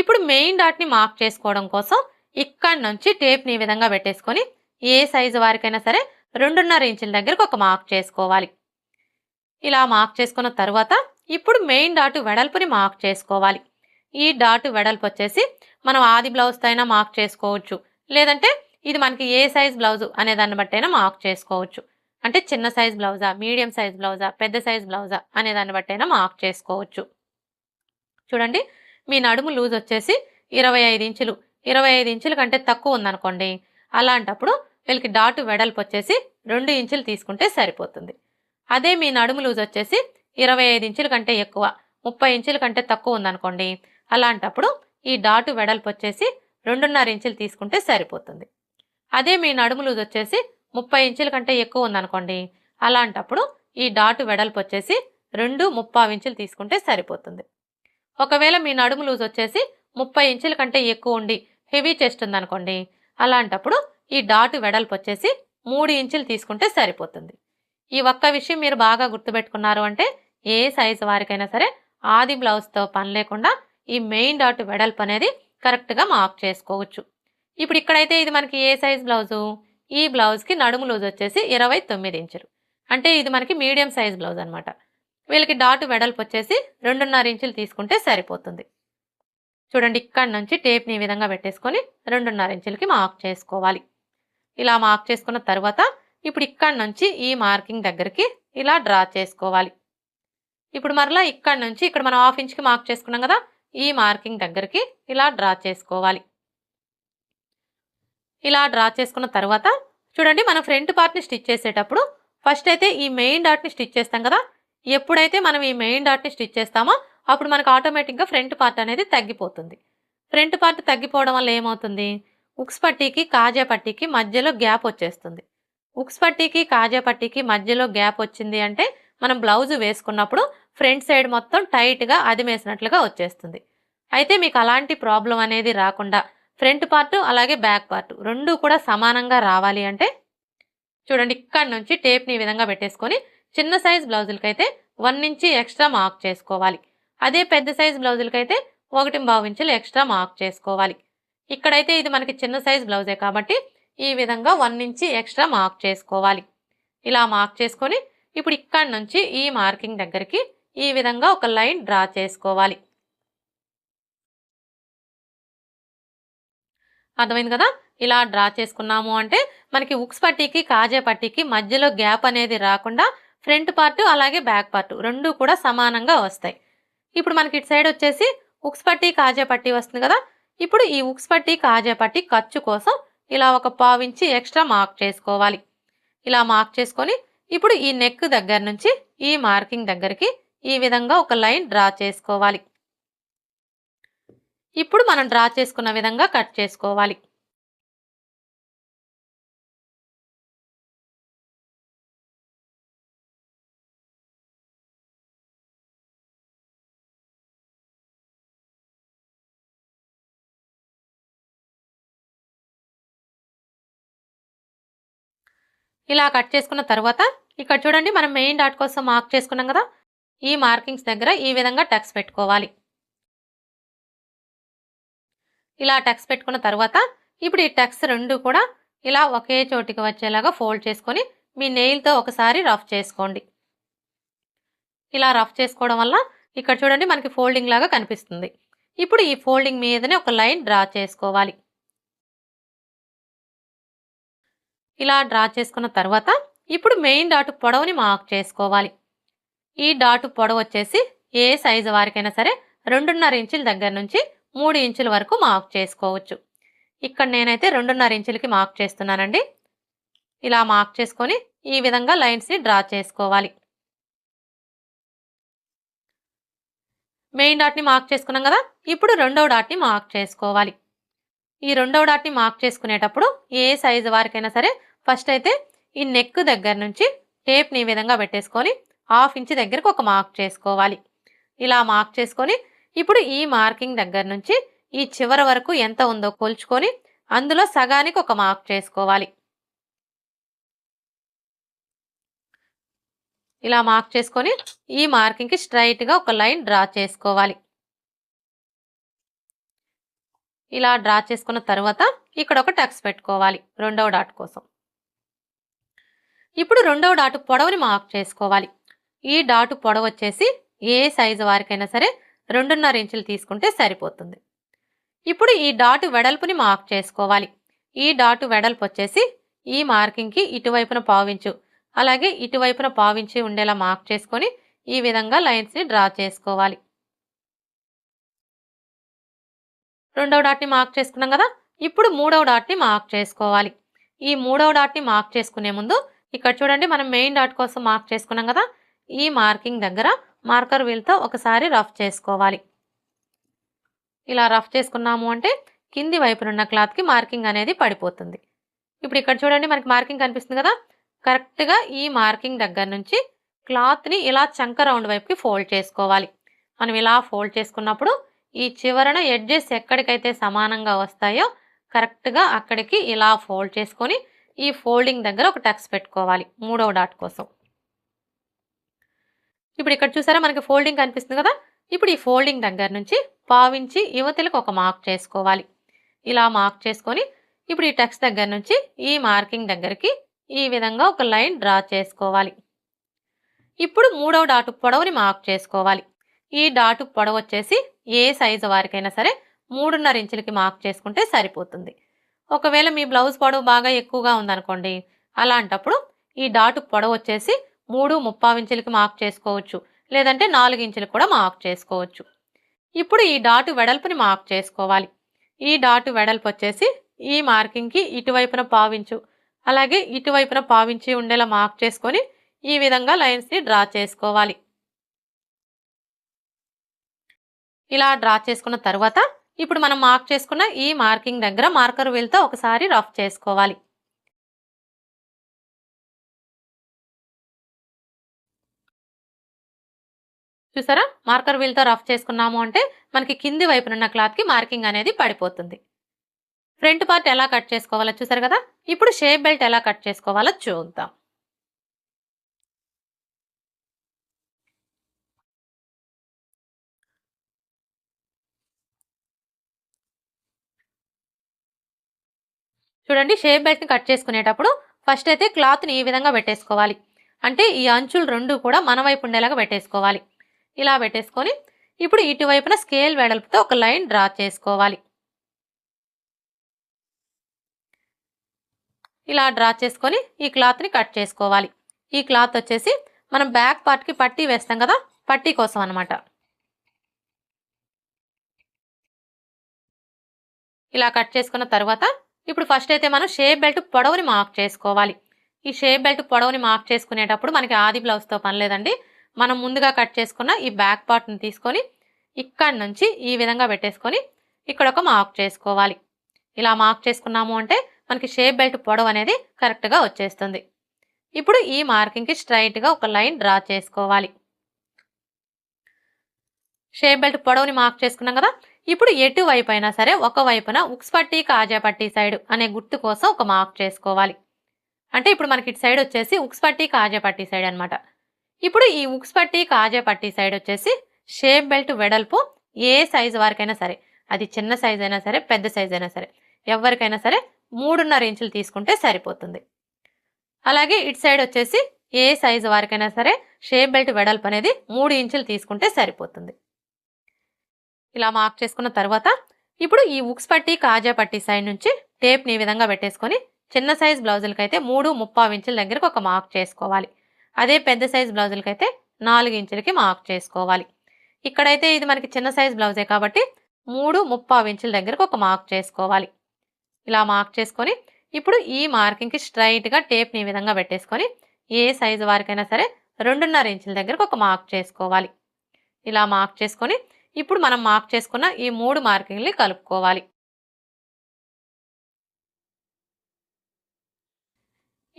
ఇప్పుడు మెయిన్ డాట్ని మార్క్ చేసుకోవడం కోసం ఇక్కడ నుంచి టేప్ని ఈ విధంగా పెట్టేసుకొని ఏ సైజు వారికైనా సరే 2.5 ఇంచుల దగ్గరకు ఒక మార్క్ చేసుకోవాలి. ఇలా మార్క్ చేసుకున్న తర్వాత ఇప్పుడు మెయిన్ డాటు వెడల్పుని మార్క్ చేసుకోవాలి. ఈ డాటు వెడల్పు వచ్చేసి మనం ఆది బ్లౌజ్తో అయినా మార్క్ చేసుకోవచ్చు, లేదంటే ఇది మనకి ఏ సైజ్ బ్లౌజు అనే దాన్ని బట్టైనా మార్క్ చేసుకోవచ్చు. అంటే చిన్న సైజ్ బ్లౌజా, మీడియం సైజ్ బ్లౌజా, పెద్ద సైజ్ బ్లౌజా అనే దాన్ని బట్టైనా మార్క్ చేసుకోవచ్చు. చూడండి, మీ నడుము లూజ్ వచ్చేసి 25 ఇంచులు, 25 ఇంచుల కంటే తక్కువ ఉందనుకోండి, అలాంటప్పుడు వీళ్ళకి డాటు వెడల్పు వచ్చేసి 2 ఇంచులు తీసుకుంటే సరిపోతుంది. అదే మీ నడుము లూజ్ వచ్చేసి 25 ఇంచుల కంటే ఎక్కువ, 30 ఇంచుల కంటే తక్కువ ఉందనుకోండి, అలాంటప్పుడు ఈ డాటు వెడల్పు వచ్చేసి 2.5 ఇంచులు తీసుకుంటే సరిపోతుంది. అదే మీ నడుము లూజ్ వచ్చేసి 30 ఇంచుల కంటే ఎక్కువ ఉందనుకోండి, అలాంటప్పుడు ఈ డాటు వెడల్పు వచ్చేసి 2.25 ఇంచులు తీసుకుంటే సరిపోతుంది. ఒకవేళ మీ నడుము లూజ్ వచ్చేసి 30 ఇంచుల కంటే ఎక్కువ ఉండి హెవీ చెస్ట్ ఉందనుకోండి, అలాంటప్పుడు ఈ డాటు వెడల్పు వచ్చేసి 3 ఇంచులు తీసుకుంటే సరిపోతుంది. ఈ ఒక్క విషయం మీరు బాగా గుర్తుపెట్టుకున్నారు అంటే ఏ సైజు వారికైనా సరే ఆది బ్లౌజ్తో పని లేకుండా ఈ మెయిన్ డాటు వెడల్పు అనేది కరెక్ట్గా మార్క్ చేసుకోవచ్చు. ఇప్పుడు ఇక్కడైతే ఇది మనకి ఏ సైజ్ బ్లౌజు? ఈ బ్లౌజ్కి నడుము లూజ్ వచ్చేసి 29 ఇంచులు. అంటే ఇది మనకి మీడియం సైజ్ బ్లౌజ్ అనమాట. వీళ్ళకి డాటు వెడల్పు వచ్చేసి 2.5 ఇంచులు తీసుకుంటే సరిపోతుంది. చూడండి, ఇక్కడ నుంచి టేప్ని ఈ విధంగా పెట్టేసుకొని 2.5 ఇంచులకి మార్క్ చేసుకోవాలి. ఇలా మార్క్ చేసుకున్న తర్వాత ఇప్పుడు ఇక్కడ నుంచి ఈ మార్కింగ్ దగ్గరికి ఇలా డ్రా చేసుకోవాలి. ఇప్పుడు మరలా ఇక్కడ నుంచి ఇక్కడ మనం 1/2 ఇంచుకి మార్క్ చేసుకున్నాం కదా, ఈ మార్కింగ్ దగ్గరికి ఇలా డ్రా చేసుకోవాలి. ఇలా డ్రా చేసుకున్న తర్వాత చూడండి, మనం ఫ్రంట్ పార్ట్ని స్టిచ్ చేసేటప్పుడు ఫస్ట్ అయితే ఈ మెయిన్ డాట్ని స్టిచ్ చేస్తాం కదా. ఎప్పుడైతే మనం ఈ మెయిన్ డాట్ని స్టిచ్ చేస్తామో అప్పుడు మనకు ఆటోమేటిక్గా ఫ్రంట్ పార్ట్ అనేది తగ్గిపోతుంది. ఫ్రంట్ పార్ట్ తగ్గిపోవడం వల్ల ఏమవుతుంది? ఉక్స్ పట్టీకి కాజా పట్టీకి మధ్యలో గ్యాప్ వచ్చేస్తుంది. ఉక్స్ పట్టీకి కాజా పట్టీకి మధ్యలో గ్యాప్ వచ్చింది అంటే మనం బ్లౌజ్ వేసుకున్నప్పుడు ఫ్రంట్ సైడ్ మొత్తం టైట్గా అదిమేసినట్లుగా వచ్చేస్తుంది. అయితే మీకు అలాంటి ప్రాబ్లం అనేది రాకుండా ఫ్రంట్ పార్ట్ అలాగే బ్యాక్ పార్ట్ రెండు కూడా సమానంగా రావాలి అంటే చూడండి, ఇక్కడ నుంచి టేప్ని ఈ విధంగా పెట్టేసుకొని చిన్న సైజ్ బ్లౌజులకైతే 1 ఇంచ్ ఎక్స్ట్రా మార్క్ చేసుకోవాలి. అదే పెద్ద సైజ్ బ్లౌజులకైతే 1.25 ఇంచులు ఎక్స్ట్రా మార్క్ చేసుకోవాలి. ఇక్కడైతే ఇది మనకి చిన్న సైజ్ బ్లౌజే కాబట్టి ఈ విధంగా 1 ఇంచ్ ఎక్స్ట్రా మార్క్ చేసుకోవాలి. ఇలా మార్క్ చేసుకొని ఇప్పుడు ఇక్కడి నుంచి ఈ మార్కింగ్ దగ్గరికి ఈ విధంగా ఒక లైన్ డ్రా చేసుకోవాలి. అర్థమైంది కదా? ఇలా డ్రా చేసుకున్నాము అంటే మనకి ఉక్స్ పట్టీకి కాజా పట్టీకి మధ్యలో గ్యాప్ అనేది రాకుండా ఫ్రంట్ పార్ట్ అలాగే బ్యాక్ పార్ట్ రెండు కూడా సమానంగా వస్తాయి. ఇప్పుడు మనకి ఇటు సైడ్ వచ్చేసి ఉక్స్ పట్టీ కాజా పట్టీ వస్తుంది కదా. ఇప్పుడు ఈ ఉక్స్ పట్టీ కాజా పట్టీ ఖర్చు కోసం ఇలా ఒక 1/4 ఇంచ్ ఎక్స్ట్రా మార్క్ చేసుకోవాలి. ఇలా మార్క్ చేసుకొని ఇప్పుడు ఈ నెక్ దగ్గర నుంచి ఈ మార్కింగ్ దగ్గరికి ఈ విధంగా ఒక లైన్ డ్రా చేసుకోవాలి. ఇప్పుడు మనం డ్రా చేసుకున్న విధంగా కట్ చేసుకోవాలి. ఇలా కట్ చేసుకున్న తర్వాత ఇక్కడ చూడండి మనం మెయిన్ డాట్ కోసం మార్క్ చేసుకున్నాం కదా. ఈ మార్కింగ్స్ దగ్గర ఈ విధంగా టక్స్ పెట్టుకోవాలి. ఇలా టక్స్ పెట్టుకున్న తర్వాత ఇప్పుడు ఈ టక్స్ రెండు కూడా ఇలా ఒకే చోటికి వచ్చేలాగా ఫోల్డ్ చేసుకొని మీ నెయిల్తో ఒకసారి రఫ్ చేసుకోండి. ఇలా రఫ్ చేసుకోవడం వల్ల ఇక్కడ చూడండి మనకి ఫోల్డింగ్ లాగా కనిపిస్తుంది. ఇప్పుడు ఈ ఫోల్డింగ్ మీదనే ఒక లైన్ డ్రా చేసుకోవాలి. ఇలా డ్రా చేసుకున్న తర్వాత ఇప్పుడు మెయిన్ డాట్ పొడవుని మార్క్ చేసుకోవాలి. ఈ డాట్ పొడవు వచ్చేసి ఏ సైజు వారికైనా సరే 2.5 ఇంచుల దగ్గర నుంచి 3 ఇంచుల వరకు మార్క్ చేసుకోవచ్చు. ఇక్కడ నేనైతే 2.5 ఇంచులకి మార్క్ చేస్తున్నానండి. ఇలా మార్క్ చేసుకొని ఈ విధంగా లైన్స్ని డ్రా చేసుకోవాలి. మెయిన్ డాట్ని మార్క్ చేసుకున్నాం కదా. ఇప్పుడు రెండవ డాట్ని మార్క్ చేసుకోవాలి. ఈ రెండవ డాట్ని మార్క్ చేసుకునేటప్పుడు ఏ సైజు వారికైనా సరే ఫస్ట్ అయితే ఈ నెక్ దగ్గర నుంచి టేప్ని ఈ విధంగా పెట్టేసుకొని 1/2 ఇంచ్ దగ్గరకు ఒక మార్క్ చేసుకోవాలి. ఇలా మార్క్ చేసుకొని ఇప్పుడు ఈ మార్కింగ్ దగ్గర నుంచి ఈ చివరి వరకు ఎంత ఉందో కొలుచుకొని అందులో సగానికి ఒక మార్క్ చేసుకోవాలి. ఇలా మార్క్ చేసుకొని ఈ మార్కింగ్కి స్ట్రైట్గా ఒక లైన్ డ్రా చేసుకోవాలి. ఇలా డ్రా చేసుకున్న తర్వాత ఇక్కడ ఒక టక్స్ పెట్టుకోవాలి రెండవ డాట్ కోసం. ఇప్పుడు రెండవ డాట్ పొడవుని మార్క్ చేసుకోవాలి. ఈ డాట్ పొడవు వచ్చేసి ఏ సైజు వారికైనా సరే 2.5 ఇంచులు తీసుకుంటే సరిపోతుంది. ఇప్పుడు ఈ డాట్ వెడల్పుని మార్క్ చేసుకోవాలి. ఈ డాట్ వెడల్పు వచ్చేసి ఈ మార్కింగ్కి ఇటువైపున 1/4 ఇంచు అలాగే ఇటువైపున 1/4 ఇంచు ఉండేలా మార్క్ చేసుకొని ఈ విధంగా లైన్స్ని డ్రా చేసుకోవాలి. రెండవ డాట్ని మార్క్ చేసుకున్నాం కదా. ఇప్పుడు మూడవ డాట్ని మార్క్ చేసుకోవాలి. ఈ మూడవ డాట్ని మార్క్ చేసుకునే ముందు ఇక్కడ చూడండి మనం మెయిన్ డాట్ కోసం మార్క్ చేసుకున్నాం కదా. ఈ మార్కింగ్ దగ్గర మార్కర్ వీల్తో ఒకసారి రఫ్ చేసుకోవాలి. ఇలా రఫ్ చేసుకున్నాము అంటే కింది వైపునున్న క్లాత్కి మార్కింగ్ అనేది పడిపోతుంది. ఇప్పుడు ఇక్కడ చూడండి మనకి మార్కింగ్ కనిపిస్తుంది కదా. కరెక్ట్గా ఈ మార్కింగ్ దగ్గర నుంచి క్లాత్ని ఇలా చంక రౌండ్ వైపుకి ఫోల్డ్ చేసుకోవాలి. మనం ఇలా ఫోల్డ్ చేసుకున్నప్పుడు ఈ చివరన ఎడ్జెస్ ఎక్కడికైతే సమానంగా వస్తాయో కరెక్ట్గా అక్కడికి ఇలా ఫోల్డ్ చేసుకొని ఈ ఫోల్డింగ్ దగ్గర ఒక టక్స్ పెట్టుకోవాలి మూడవ డాట్ కోసం. ఇప్పుడు ఇక్కడ చూసారా మనకి ఫోల్డింగ్ కనిపిస్తుంది కదా. ఇప్పుడు ఈ ఫోల్డింగ్ దగ్గర నుంచి 1/4 ఇంచు యువతలకు ఒక మార్క్ చేసుకోవాలి. ఇలా మార్క్ చేసుకొని ఇప్పుడు ఈ టక్స్ దగ్గర నుంచి ఈ మార్కింగ్ దగ్గరికి ఈ విధంగా ఒక లైన్ డ్రా చేసుకోవాలి. ఇప్పుడు మూడవ డాటు పొడవుని మార్క్ చేసుకోవాలి. ఈ డాటు పొడవు వచ్చేసి ఏ సైజు వారికైనా సరే 3.5 ఇంచులకి మార్క్ చేసుకుంటే సరిపోతుంది. ఒకవేళ మీ బ్లౌజ్ పొడవు బాగా ఎక్కువగా ఉందనుకోండి, అలాంటప్పుడు ఈ డాటు పొడవు వచ్చేసి 3.25 ఇంచులకి మార్క్ చేసుకోవచ్చు, లేదంటే 4 ఇంచులు కూడా మార్క్ చేసుకోవచ్చు. ఇప్పుడు ఈ డాటు వెడల్పుని మార్క్ చేసుకోవాలి. ఈ డాటు వెడల్పు వచ్చేసి ఈ మార్కింగ్కి ఇటువైపున 1/4 ఇంచు అలాగే ఇటువైపున 1/4 ఇంచు ఉండేలా మార్క్ చేసుకొని ఈ విధంగా లైన్స్ని డ్రా చేసుకోవాలి. ఇలా డ్రా చేసుకున్న తర్వాత ఇప్పుడు మనం మార్క్ చేసుకున్న ఈ మార్కింగ్ దగ్గర మార్కర్ వీల్తో ఒకసారి రఫ్ చేసుకోవాలి. చూసారా మార్కర్ వీల్తో రఫ్ చేసుకున్నాము అంటే మనకి కింది వైపునున్న క్లాత్కి మార్కింగ్ అనేది పడిపోతుంది. ఫ్రంట్ పార్ట్ ఎలా కట్ చేసుకోవాలో చూసారు కదా. ఇప్పుడు షేప్ బెల్ట్ ఎలా కట్ చేసుకోవాలో చూద్దాం. చూడండి, షేప్ బెల్ట్ని కట్ చేసుకునేటప్పుడు ఫస్ట్ అయితే క్లాత్ని ఈ విధంగా పెట్టేసుకోవాలి. అంటే ఈ అంచులు రెండు కూడా మన వైపు ఉండేలాగా పెట్టేసుకోవాలి. ఇలా పెట్టేసుకొని ఇప్పుడు ఇటువైపున స్కేల్ వెడల్పుతో ఒక లైన్ డ్రా చేసుకోవాలి. ఇలా డ్రా చేసుకొని ఈ క్లాత్ని కట్ చేసుకోవాలి. ఈ క్లాత్ వచ్చేసి మనం బ్యాక్ పార్ట్కి పట్టీ వేస్తాం కదా, పట్టీ కోసం అనమాట. ఇలా కట్ చేసుకున్న తర్వాత ఇప్పుడు ఫస్ట్ అయితే మనం షేప్ బెల్ట్ పొడవుని మార్క్ చేసుకోవాలి. ఈ షేప్ బెల్ట్ పొడవుని మార్క్ చేసుకునేటప్పుడు మనకి ఆది బ్లౌజ్తో పని లేదండి. మనం ముందుగా కట్ చేసుకున్న ఈ బ్యాక్ పార్ట్ని తీసుకొని ఇక్కడి నుంచి ఈ విధంగా పెట్టేసుకొని ఇక్కడ ఒక మార్క్ చేసుకోవాలి. ఇలా మార్క్ చేసుకున్నాము అంటే మనకి షేప్ బెల్ట్ పొడవు అనేది కరెక్ట్గా వచ్చేస్తుంది. ఇప్పుడు ఈ మార్కింగ్కి స్ట్రైట్గా ఒక లైన్ డ్రా చేసుకోవాలి. షేప్ బెల్ట్ పొడవుని మార్క్ చేసుకున్నాం కదా. ఇప్పుడు ఎటువైపు అయినా సరే ఒక వైపున ఉక్స్ పట్టీ కాజా పట్టీ సైడ్ అనే గుర్తు కోసం ఒక మార్క్ చేసుకోవాలి. అంటే ఇప్పుడు మనకి ఇటు సైడ్ వచ్చేసి ఉక్స్ పట్టీ కాజా పట్టీ సైడ్ అనమాట. ఇప్పుడు ఈ ఉక్స్ పట్టీ కాజా పట్టీ సైడ్ వచ్చేసి షేప్ బెల్ట్ వెడల్పు ఏ సైజు వారికైనా సరే, అది చిన్న సైజ్ అయినా సరే పెద్ద సైజ్ అయినా సరే, ఎవరికైనా సరే 3.5 ఇంచులు తీసుకుంటే సరిపోతుంది. అలాగే ఇటు సైడ్ వచ్చేసి ఏ సైజు వారికైనా సరే షేప్ బెల్ట్ వెడల్పు అనేది 3 ఇంచులు తీసుకుంటే సరిపోతుంది. ఇలా మార్క్ చేసుకున్న తర్వాత ఇప్పుడు ఈ ఉక్స్ పట్టీ కాజా పట్టీ సైడ్ నుంచి టేప్ని ఈ విధంగా పెట్టేసుకొని చిన్న సైజ్ బ్లౌజులకైతే 3.25 ఇంచుల దగ్గరకు ఒక మార్క్ చేసుకోవాలి. అదే పెద్ద సైజ్ బ్లౌజులకైతే 4 ఇంచులకి మార్క్ చేసుకోవాలి. ఇక్కడైతే ఇది మనకి చిన్న సైజ్ బ్లౌజే కాబట్టి 3.25 ఇంచుల దగ్గరకు ఒక మార్క్ చేసుకోవాలి. ఇలా మార్క్ చేసుకొని ఇప్పుడు ఈ మార్కింగ్కి స్ట్రైట్గా టేప్ని ఈ విధంగా పెట్టేసుకొని ఏ సైజు వారికైనా సరే 2.5 ఇంచుల దగ్గరకు ఒక మార్క్ చేసుకోవాలి. ఇలా మార్క్ చేసుకొని ఇప్పుడు మనం మార్క్ చేసుకున్న ఈ 3 మార్కింగ్ని కలుపుకోవాలి.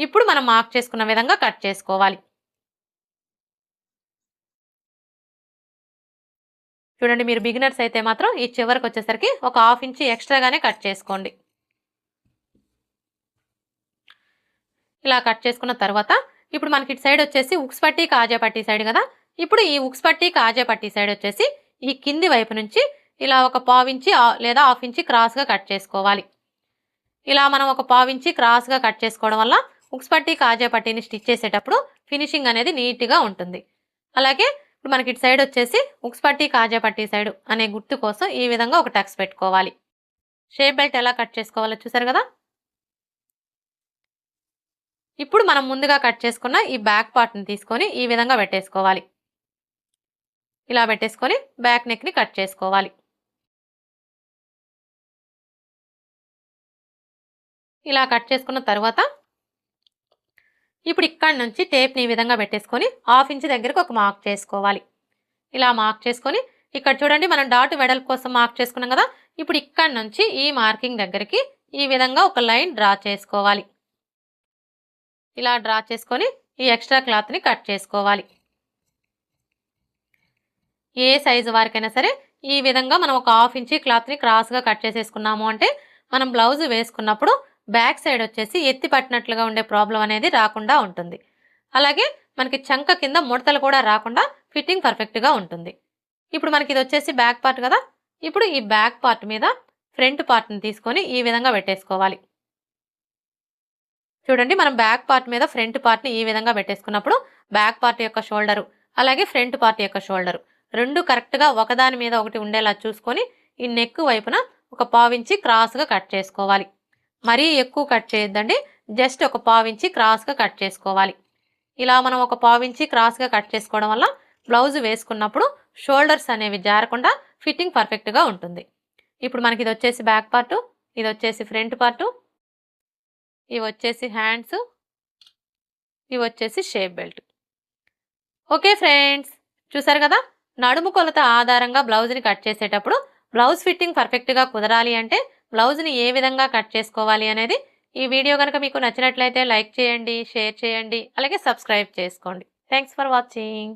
ఇప్పుడు మనం మార్క్ చేసుకున్న విధంగా కట్ చేసుకోవాలి. చూడండి, మీరు బిగినర్స్ అయితే మాత్రం ఈ చివరికి వచ్చేసరికి ఒక 1/2 ఇంచ్ ఎక్స్ట్రాగానే కట్ చేసుకోండి. ఇలా కట్ చేసుకున్న తర్వాత ఇప్పుడు మనకి ఇటు సైడ్ వచ్చేసి ఉక్స్ పట్టీ కాజా పట్టీ సైడ్ కదా. ఇప్పుడు ఈ ఉక్స్ పట్టీ కాజా పట్టీ సైడ్ వచ్చేసి ఈ కింది వైపు నుంచి ఇలా ఒక 1/4 ఇంచ్ లేదా 1/2 ఇంచ్ క్రాస్గా కట్ చేసుకోవాలి. ఇలా మనం ఒక 1/4 ఇంచ్ క్రాస్గా కట్ చేసుకోవడం వల్ల ఉక్స్ పట్టీ కాజా పట్టీని స్టిచ్ చేసేటప్పుడు ఫినిషింగ్ అనేది నీట్గా ఉంటుంది. అలాగే ఇప్పుడు మనకి ఇటు సైడ్ వచ్చేసి ఉక్స్ పట్టీ కాజా పట్టీ సైడ్ అనే గుర్తు కోసం ఈ విధంగా ఒక టక్స్ పెట్టుకోవాలి. షేప్ బెల్ట్ ఎలా కట్ చేసుకోవాలో చూసారు కదా. ఇప్పుడు మనం ముందుగా కట్ చేసుకున్న ఈ బ్యాక్ పార్ట్ని తీసుకొని ఈ విధంగా పెట్టేసుకోవాలి. ఇలా పెట్టేసుకొని బ్యాక్ నెక్ని కట్ చేసుకోవాలి. ఇలా కట్ చేసుకున్న తర్వాత ఇప్పుడు ఇక్కడ నుంచి టేప్ని ఈ విధంగా పెట్టేసుకొని 1/2 ఇంచ్ దగ్గరకు ఒక మార్క్ చేసుకోవాలి. ఇలా మార్క్ చేసుకొని ఇక్కడ చూడండి, మనం డాట్ వెడల్పు కోసం మార్క్ చేసుకున్నాం కదా. ఇప్పుడు ఇక్కడ నుంచి ఈ మార్కింగ్ దగ్గరికి ఈ విధంగా ఒక లైన్ డ్రా చేసుకోవాలి. ఇలా డ్రా చేసుకొని ఈ ఎక్స్ట్రా క్లాత్ని కట్ చేసుకోవాలి. ఏ సైజు వారికైనా సరే ఈ విధంగా మనం ఒక 1/2 ఇంచ్ క్లాత్ని క్రాస్గా కట్ చేసేసుకున్నాము అంటే మనం బ్లౌజ్ వేసుకున్నప్పుడు బ్యాక్ సైడ్ వచ్చేసి ఎత్తి పట్టినట్లుగా ఉండే ప్రాబ్లం అనేది రాకుండా ఉంటుంది. అలాగే మనకి చంక కింద ముడతలు కూడా రాకుండా ఫిట్టింగ్ పర్ఫెక్ట్గా ఉంటుంది. ఇప్పుడు మనకి ఇది వచ్చేసి బ్యాక్ పార్ట్ కదా. ఇప్పుడు ఈ బ్యాక్ పార్ట్ మీద ఫ్రంట్ పార్ట్ని తీసుకొని ఈ విధంగా పెట్టేసుకోవాలి. చూడండి, మనం బ్యాక్ పార్ట్ మీద ఫ్రంట్ పార్ట్ని ఈ విధంగా పెట్టేసుకున్నప్పుడు బ్యాక్ పార్ట్ యొక్క షోల్డరు అలాగే ఫ్రంట్ పార్ట్ యొక్క షోల్డరు రెండు కరెక్ట్గా ఒకదాని మీద ఒకటి ఉండేలా చూసుకొని ఈ నెక్ వైపున ఒక 1/4 ఇంచ్ క్రాస్గా కట్ చేసుకోవాలి. మరీ ఎక్కువ కట్ చేయొద్దండి, జస్ట్ ఒక 1/4 ఇంచ్ క్రాస్గా కట్ చేసుకోవాలి. ఇలా మనం ఒక 1/4 ఇంచ్ క్రాస్గా కట్ చేసుకోవడం వల్ల బ్లౌజ్ వేసుకున్నప్పుడు షోల్డర్స్ అనేవి జారకుండా ఫిట్టింగ్ పర్ఫెక్ట్గా ఉంటుంది. ఇప్పుడు మనకి ఇది వచ్చేసి బ్యాక్ పార్టు, ఇది వచ్చేసి ఫ్రంట్ పార్టు, ఇవి వచ్చేసి హ్యాండ్స్, ఇవి వచ్చేసి షేప్ బెల్ట్. ఓకే ఫ్రెండ్స్, చూసారు కదా. నడుము కొలత ఆధారంగా బ్లౌజ్ని కట్ చేసేటప్పుడు బ్లౌజ్ ఫిట్టింగ్ పర్ఫెక్ట్గా కుదరాలి అంటే బ్లౌజ్ని ఏ విధంగా కట్ చేసుకోవాలి అనేది ఈ వీడియో కనుక మీకు నచ్చినట్లయితే లైక్ చేయండి, షేర్ చేయండి, అలాగే సబ్స్క్రైబ్ చేసుకోండి. Thanks for watching.